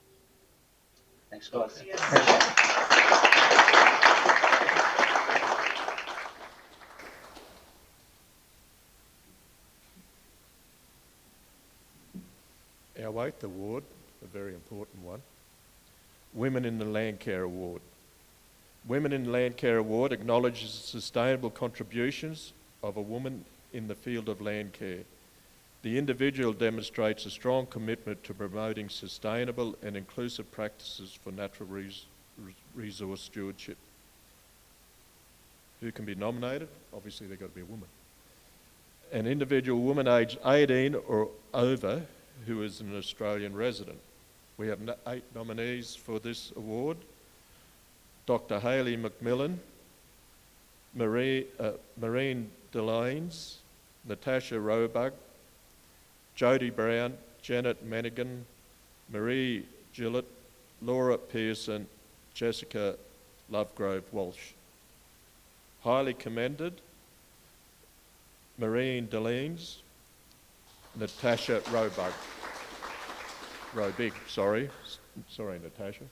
Thanks, guys. Appreciate it. Our 8th award, a very important one, Women in the Landcare Award. Women in the Landcare Award acknowledges the sustainable contributions of a woman in the field of land care. The individual demonstrates a strong commitment to promoting sustainable and inclusive practices for natural resource stewardship. Who can be nominated? Obviously they've got to be a woman. An individual woman aged 18 or over who is an Australian resident. We have 8 nominees for this award. Dr. Hayley McMillan, Maureen Delaines, Natasha Roebuck, Jodie Brown, Janet Manigan, Marie Gillett, Laura Pearson, Jessica Lovegrove Walsh. Highly commended, Maureen Delaines, Natasha Roebuck. Sorry, Natasha.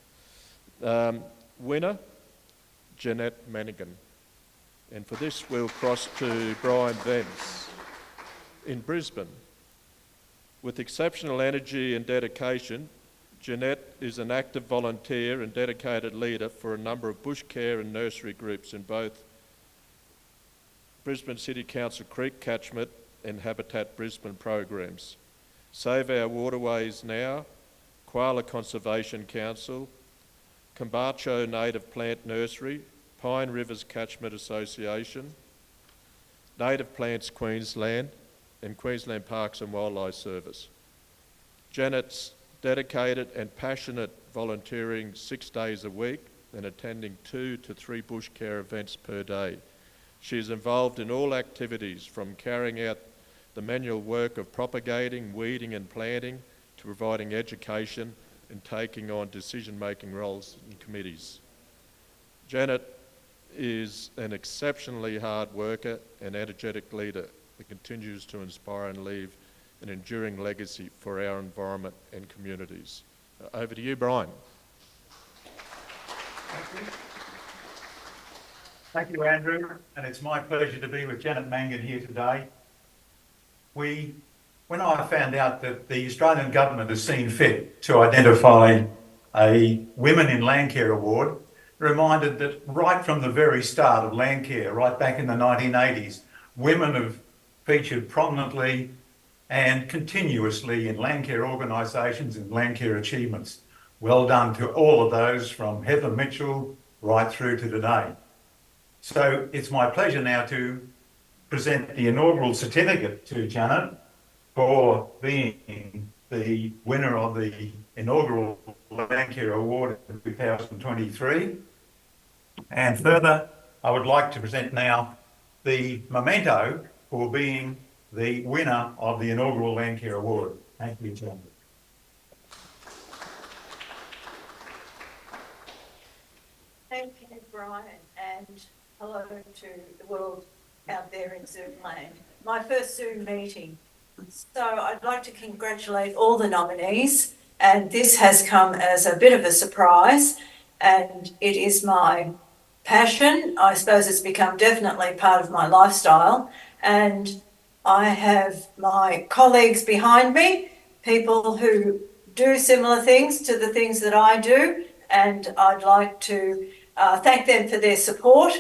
Winner, Jeanette Manigan. And for this we'll cross to Brian Vence in Brisbane. With exceptional energy and dedication, Jeanette is an active volunteer and dedicated leader for a number of bush care and nursery groups in both Brisbane City Council Creek Catchment and Habitat Brisbane programs. Save Our Waterways Now, Koala Conservation Council, Cambacho Native Plant Nursery, Pine Rivers Catchment Association, Native Plants Queensland, and Queensland Parks and Wildlife Service. Janet's dedicated and passionate volunteering 6 days a week and attending 2 to 3 bush care events per day. She is involved in all activities from carrying out the manual work of propagating, weeding and planting to providing education and taking on decision-making roles in committees. Janet is an exceptionally hard worker and energetic leader that continues to inspire and leave an enduring legacy for our environment and communities. Over to you, Brian. Thank you, Andrew, and it's my pleasure to be with Janet Mangan here today. When I found out that the Australian government has seen fit to identify a Women in Landcare Award, reminded that right from the very start of Landcare, right back in the 1980s, women have featured prominently and continuously in Landcare organisations and Landcare achievements. Well done to all of those, from Heather Mitchell right through to today. So it's my pleasure now to present the inaugural certificate to Janet for being the winner of the inaugural Landcare Award in 2023. And further, I would like to present now the memento for being the winner of the inaugural Landcare Award. Thank you, Janet. Thank you, Brian, and hello to the world out there in Zoom land. My first Zoom meeting. So I'd like to congratulate all the nominees, and this has come as a bit of a surprise, and it is my passion. I suppose it's become definitely part of my lifestyle, and I have my colleagues behind me, people who do similar things to the things that I do, and I'd like to thank them for their support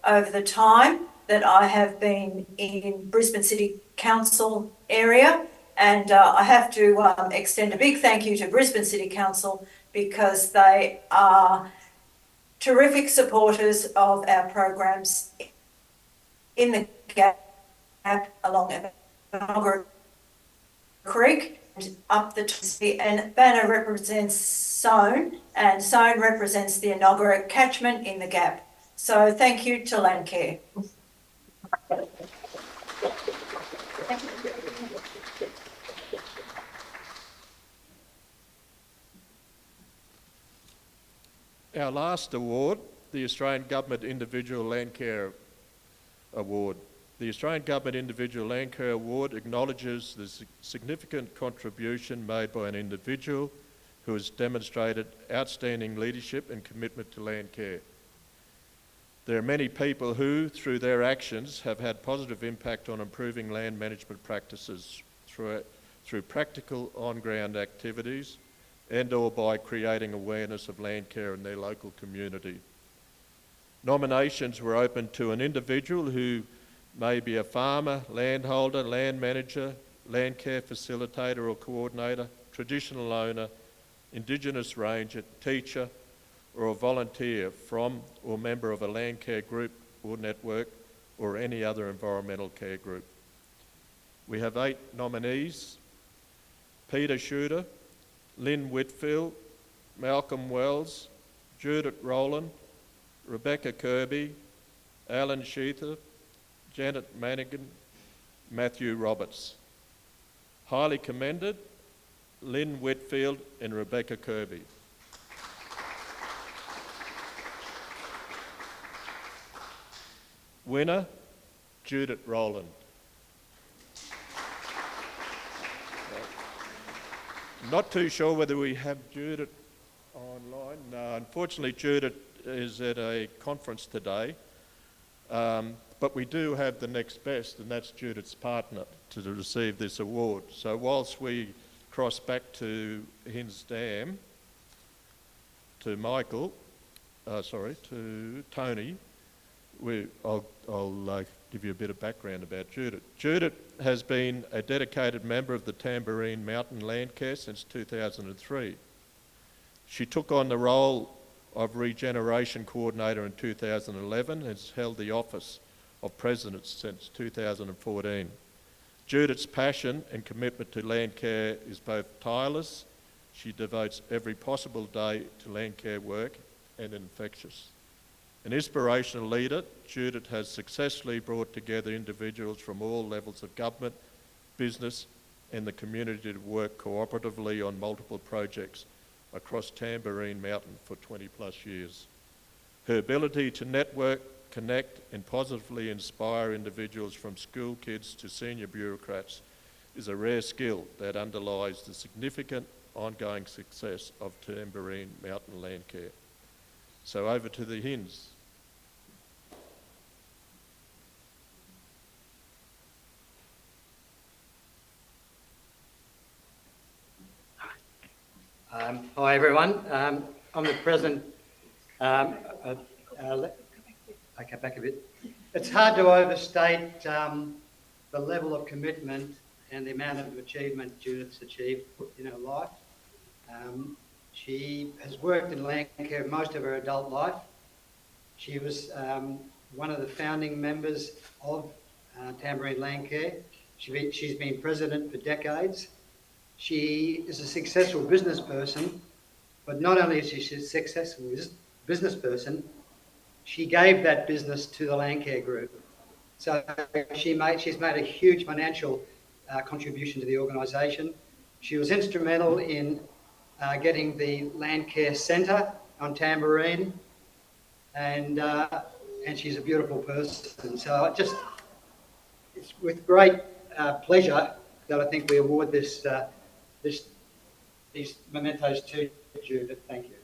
over the time that I have been in Brisbane City Council area, and I have to extend a big thank you to Brisbane City Council because they are terrific supporters of our programs in the gap along Banana Creek and up the Toowoomba, and Banner represents Soane, and Soane represents the Enoggera catchment in the gap. So thank you to Landcare. Our last award, the Australian Government Individual Landcare Award. The Australian Government Individual Landcare Award acknowledges the significant contribution made by an individual who has demonstrated outstanding leadership and commitment to Landcare. There are many people who, through their actions, have had positive impact on improving land management practices through practical on-ground activities and/or by creating awareness of Landcare in their local community. Nominations were open to an individual who may be a farmer, landholder, land manager, Landcare facilitator or coordinator, traditional owner, Indigenous ranger, teacher, or a volunteer from or member of a Landcare group or network or any other environmental care group. We have 8 nominees: Peter Shooter, Lynn Whitfield, Malcolm Wells, Judith Rowland, Rebecca Kirby, Alan Sheether, Janet Mannigan, Matthew Roberts. Highly commended, Lynn Whitfield and Rebecca Kirby. Winner, Judith Rowland. Not too sure whether we have Judith online. No, unfortunately Judith is at a conference today, but we do have the next best, and that's Judith's partner to receive this award. So whilst we cross back to Hinds Dam, to Tony, I'll give you a bit of background about Judith. Judith has been a dedicated member of the Tamborine Mountain Landcare since 2003. She took on the role of Regeneration Coordinator in 2011 and has held the office of President since 2014. Judith's passion and commitment to Landcare is both tireless. She devotes every possible day to Landcare work and infectious. An inspirational leader, Judith has successfully brought together individuals from all levels of government, business and the community to work cooperatively on multiple projects across Tamborine Mountain for 20 plus years. Her ability to network, connect and positively inspire individuals from school kids to senior bureaucrats is a rare skill that underlies the significant ongoing success of Tambourine Mountain Landcare. So over to the hens. Hi everyone. I'm the president. Okay, back a bit. It's hard to overstate the level of commitment and the amount of achievement Judith's achieved in her life. She has worked in Landcare most of her adult life. She was one of the founding members of Tambourine Landcare. She's been president for decades. She is a successful business person, but not only is she a successful business person, she gave that business to the Landcare Group. So she's made a huge financial contribution to the organisation. She was instrumental in getting the Landcare Centre on Tambourine, and she's a beautiful person. So it's with great pleasure that I think we award these mementos to Judith. Thank you.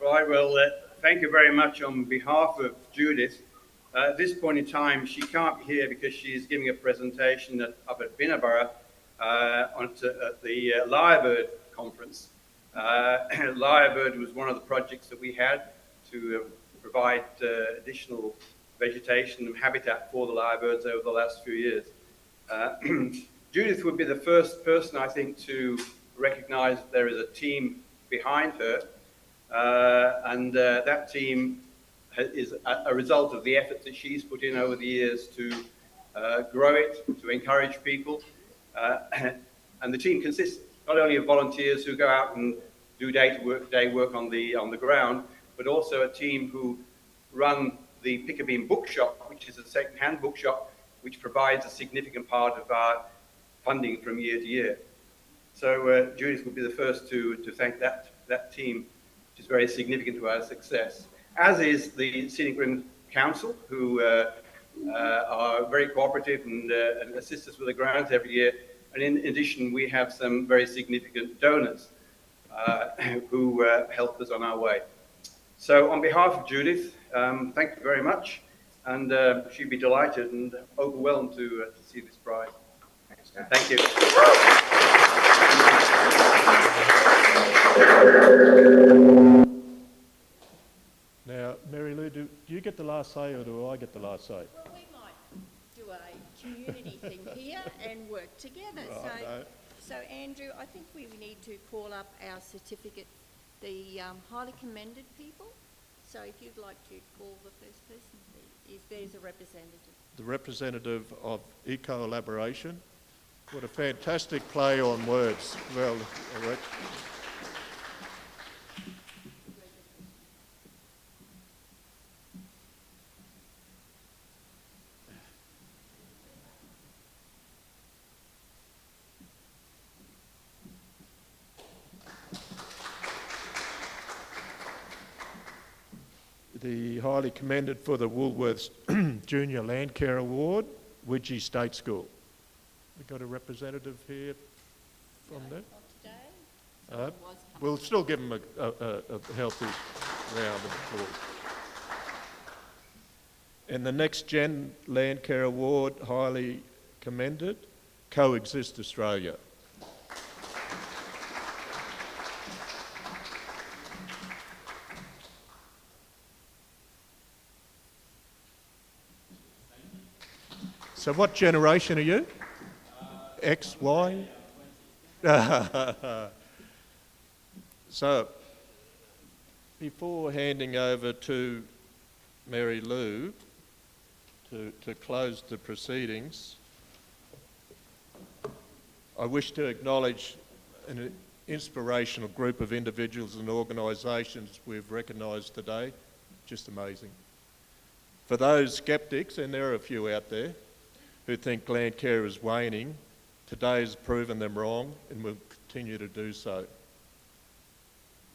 Right, well, thank you very much on behalf of Judith. At this point in time, she can't be here because she's giving a presentation up at Binnaburra at the Lyrebird conference. Lyrebird was one of the projects that we had to provide additional vegetation and habitat for the lyrebirds over the last few years. Judith would be the first person, I think, to recognise that there is a team behind her, and that team is a result of the effort that she's put in over the years to grow it, to encourage people. And the team consists not only of volunteers who go out and do day work on the ground, but also a team who run the Pickabeen Bookshop, which is a second-hand bookshop, which provides a significant part of our funding from year to year. So Judith will be the first to thank that team, which is very significant to our success, as is the Scenic Rim Council, who are very cooperative and assist us with the grants every year. And in addition, we have some very significant donors who help us on our way. So on behalf of Judith, thank you very much, and she'd be delighted and overwhelmed to see this prize. Thank you. Now, Mary Lou, do you get the last say or do I get the last say? Well, we might do a community thing here and work together. Right, so Andrew, I think we need to call up our certificate, the highly commended people. So if you'd like to call the first person, if there's a representative. The representative of Eco-Elaboration. What a fantastic play on words. Well, the highly commended for the Woolworths Junior Landcare Award, Widgie State School. We've got a representative here from there. We'll still give them a healthy round of applause. And the Next Gen Landcare Award, highly commended, Coexist Australia. So what generation are you? X, Y? So, before handing over to Mary Lou to close the proceedings, I wish to acknowledge an inspirational group of individuals and organisations we've recognised today. Just amazing. For those sceptics, and there are a few out there, who think Landcare is waning, today has proven them wrong and will continue to do so.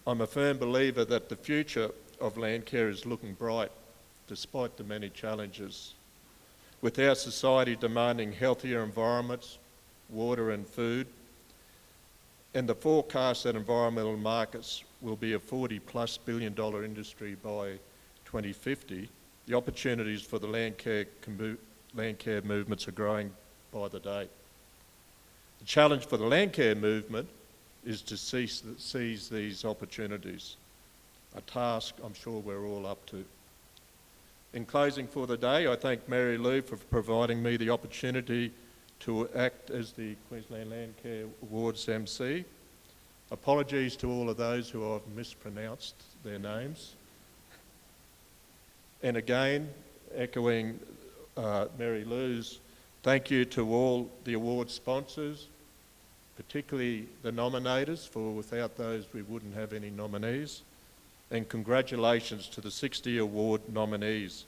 I'm a firm believer that the future of Landcare is looking bright, despite the many challenges. With our society demanding healthier environments, water and food, and the forecast that environmental markets will be a $40+ billion industry by 2050, the opportunities for the Landcare movements are growing by the day. The challenge for the Landcare movement is to seize these opportunities, a task I'm sure we're all up to. In closing for the day, I thank Mary Lou for providing me the opportunity to act as the Queensland Landcare Awards MC. Apologies to all of those who I've mispronounced their names. And again, echoing Mary Lou's, thank you to all the award sponsors, particularly the nominators, for without those we wouldn't have any nominees. And congratulations to the 60 award nominees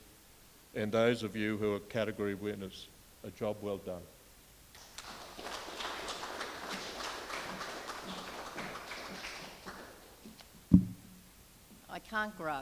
and those of you who are category winners. A job well done. I can't grow.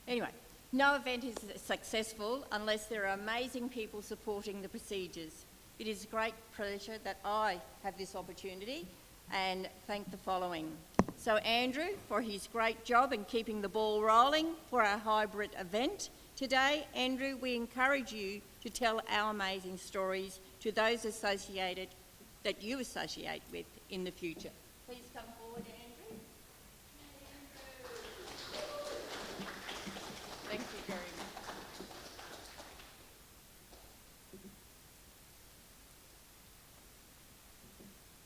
Anyway, no event is successful unless there are amazing people supporting the procedures. It is a great pleasure that I have this opportunity and thank the following. So Andrew, for his great job in keeping the ball rolling for our hybrid event today. Andrew, we encourage you to tell our amazing stories to those associated that you associate with in the future. Please come forward, Andrew. Thank you very much.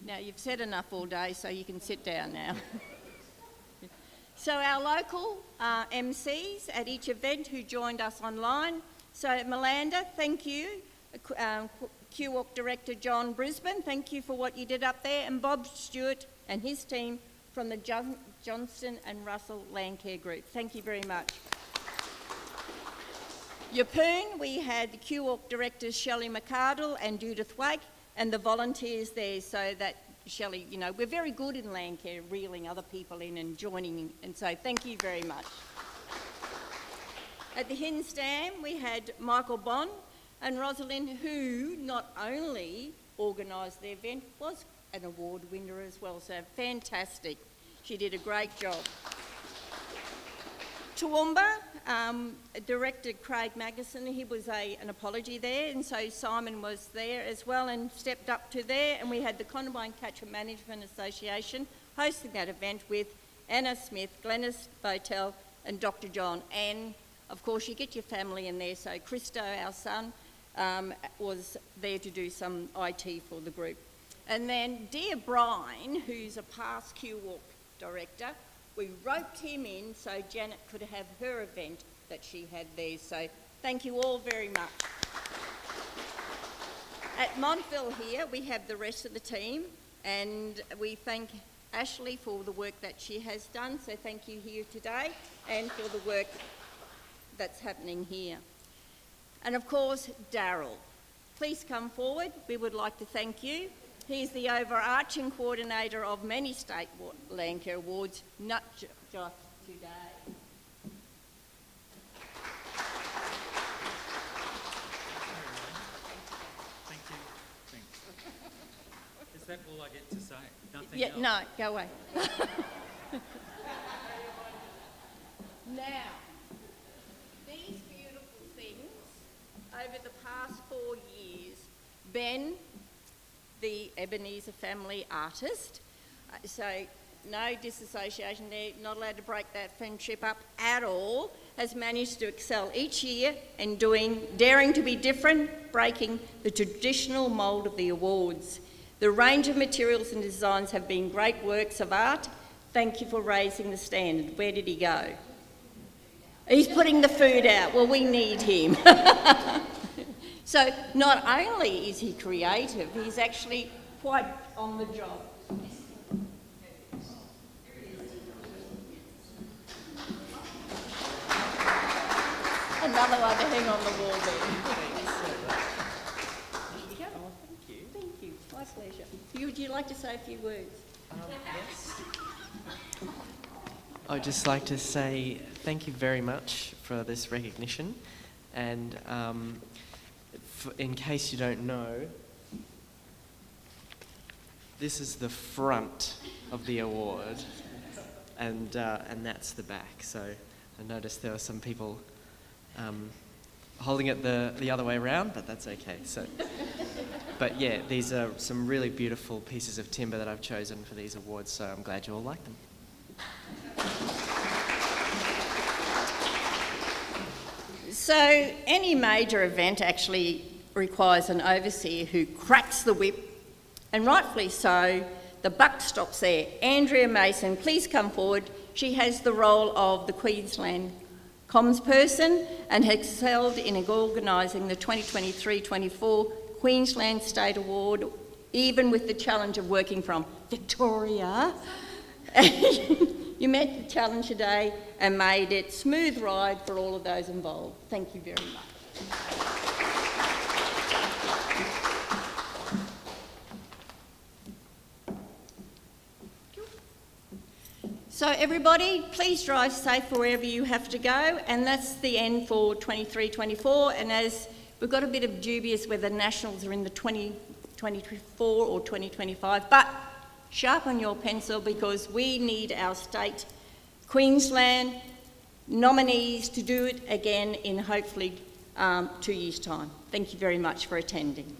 Now, you've said enough all day, so you can sit down now. So our local MCs at each event who joined us online. So Malanda, thank you. QWalk Director John Brisbane, thank you for what you did up there. And Bob Stewart and his team from the Johnston and Russell Landcare Group. Thank you very much. Yeppoon, we had the QWalk Directors Shelley McCardle and Judith Wake and the volunteers there, so that Shelley, you know, we're very good in Landcare, reeling other people in and joining in, and so thank you very much. At the Hinsdam, we had Michael Bond and Rosalind, who not only organised the event, was an award winner as well, so fantastic. She did a great job. Toowoomba, Director Craig Magnuson, he was an apology there, and so Simon was there as well and stepped up to there, and we had the Conurbine Catchment Management Association hosting that event with Anna Smith, Glenys Botel and Dr John, and of course you get your family in there, so Christo, our son, was there to do some IT for the group. And then Dear Brine, who's a past QWalk director, we roped him in so Janet could have her event that she had there. So thank you all very much. At Montville here, we have the rest of the team, and we thank Ashley for the work that she has done. So thank you here today and for the work that's happening here. And of course, Daryl, please come forward. We would like to thank you. He's the overarching coordinator of many state Landcare Awards, not just today. Thank you. Thanks. Is that all I get to say? Nothing else? No, go away. Now, these beautiful things, over the past 4 years, Ben, the Ebenezer family artist, so no disassociation there, not allowed to break that friendship up at all, has managed to excel each year and daring to be different, breaking the traditional mould of the awards. The range of materials and designs have been great works of art. Thank you for raising the standard. Where did he go? He's putting the food out. Well, we need him. So not only is he creative, he's actually quite on the job. Another one to hang on the wall there. Thank you. Thank you. My pleasure. Would you like to say a few words? Yes. I'd just like to say thank you very much for this recognition, and in case you don't know, this is the front of the award, and that's the back. So I noticed there were some people holding it the other way around, but that's okay. So, but yeah, these are some really beautiful pieces of timber that I've chosen for these awards, so I'm glad you all like them. So any major event actually requires an overseer who cracks the whip, and rightfully so. The buck stops there. Andrea Mason, please come forward. She has the role of the Queensland comms person and has excelled in organising the 2023-24 Queensland State Award, even with the challenge of working from Victoria. You met the challenge today and made it smooth ride for all of those involved. Thank you very much. So everybody, please drive safe wherever you have to go, and that's the end for 23-24. And as we've got a bit of dubious whether Nationals are in the 2024 or 2025, but sharpen your pencil because we need our state Queensland nominees to do it again in hopefully 2 years' time. Thank you very much for attending.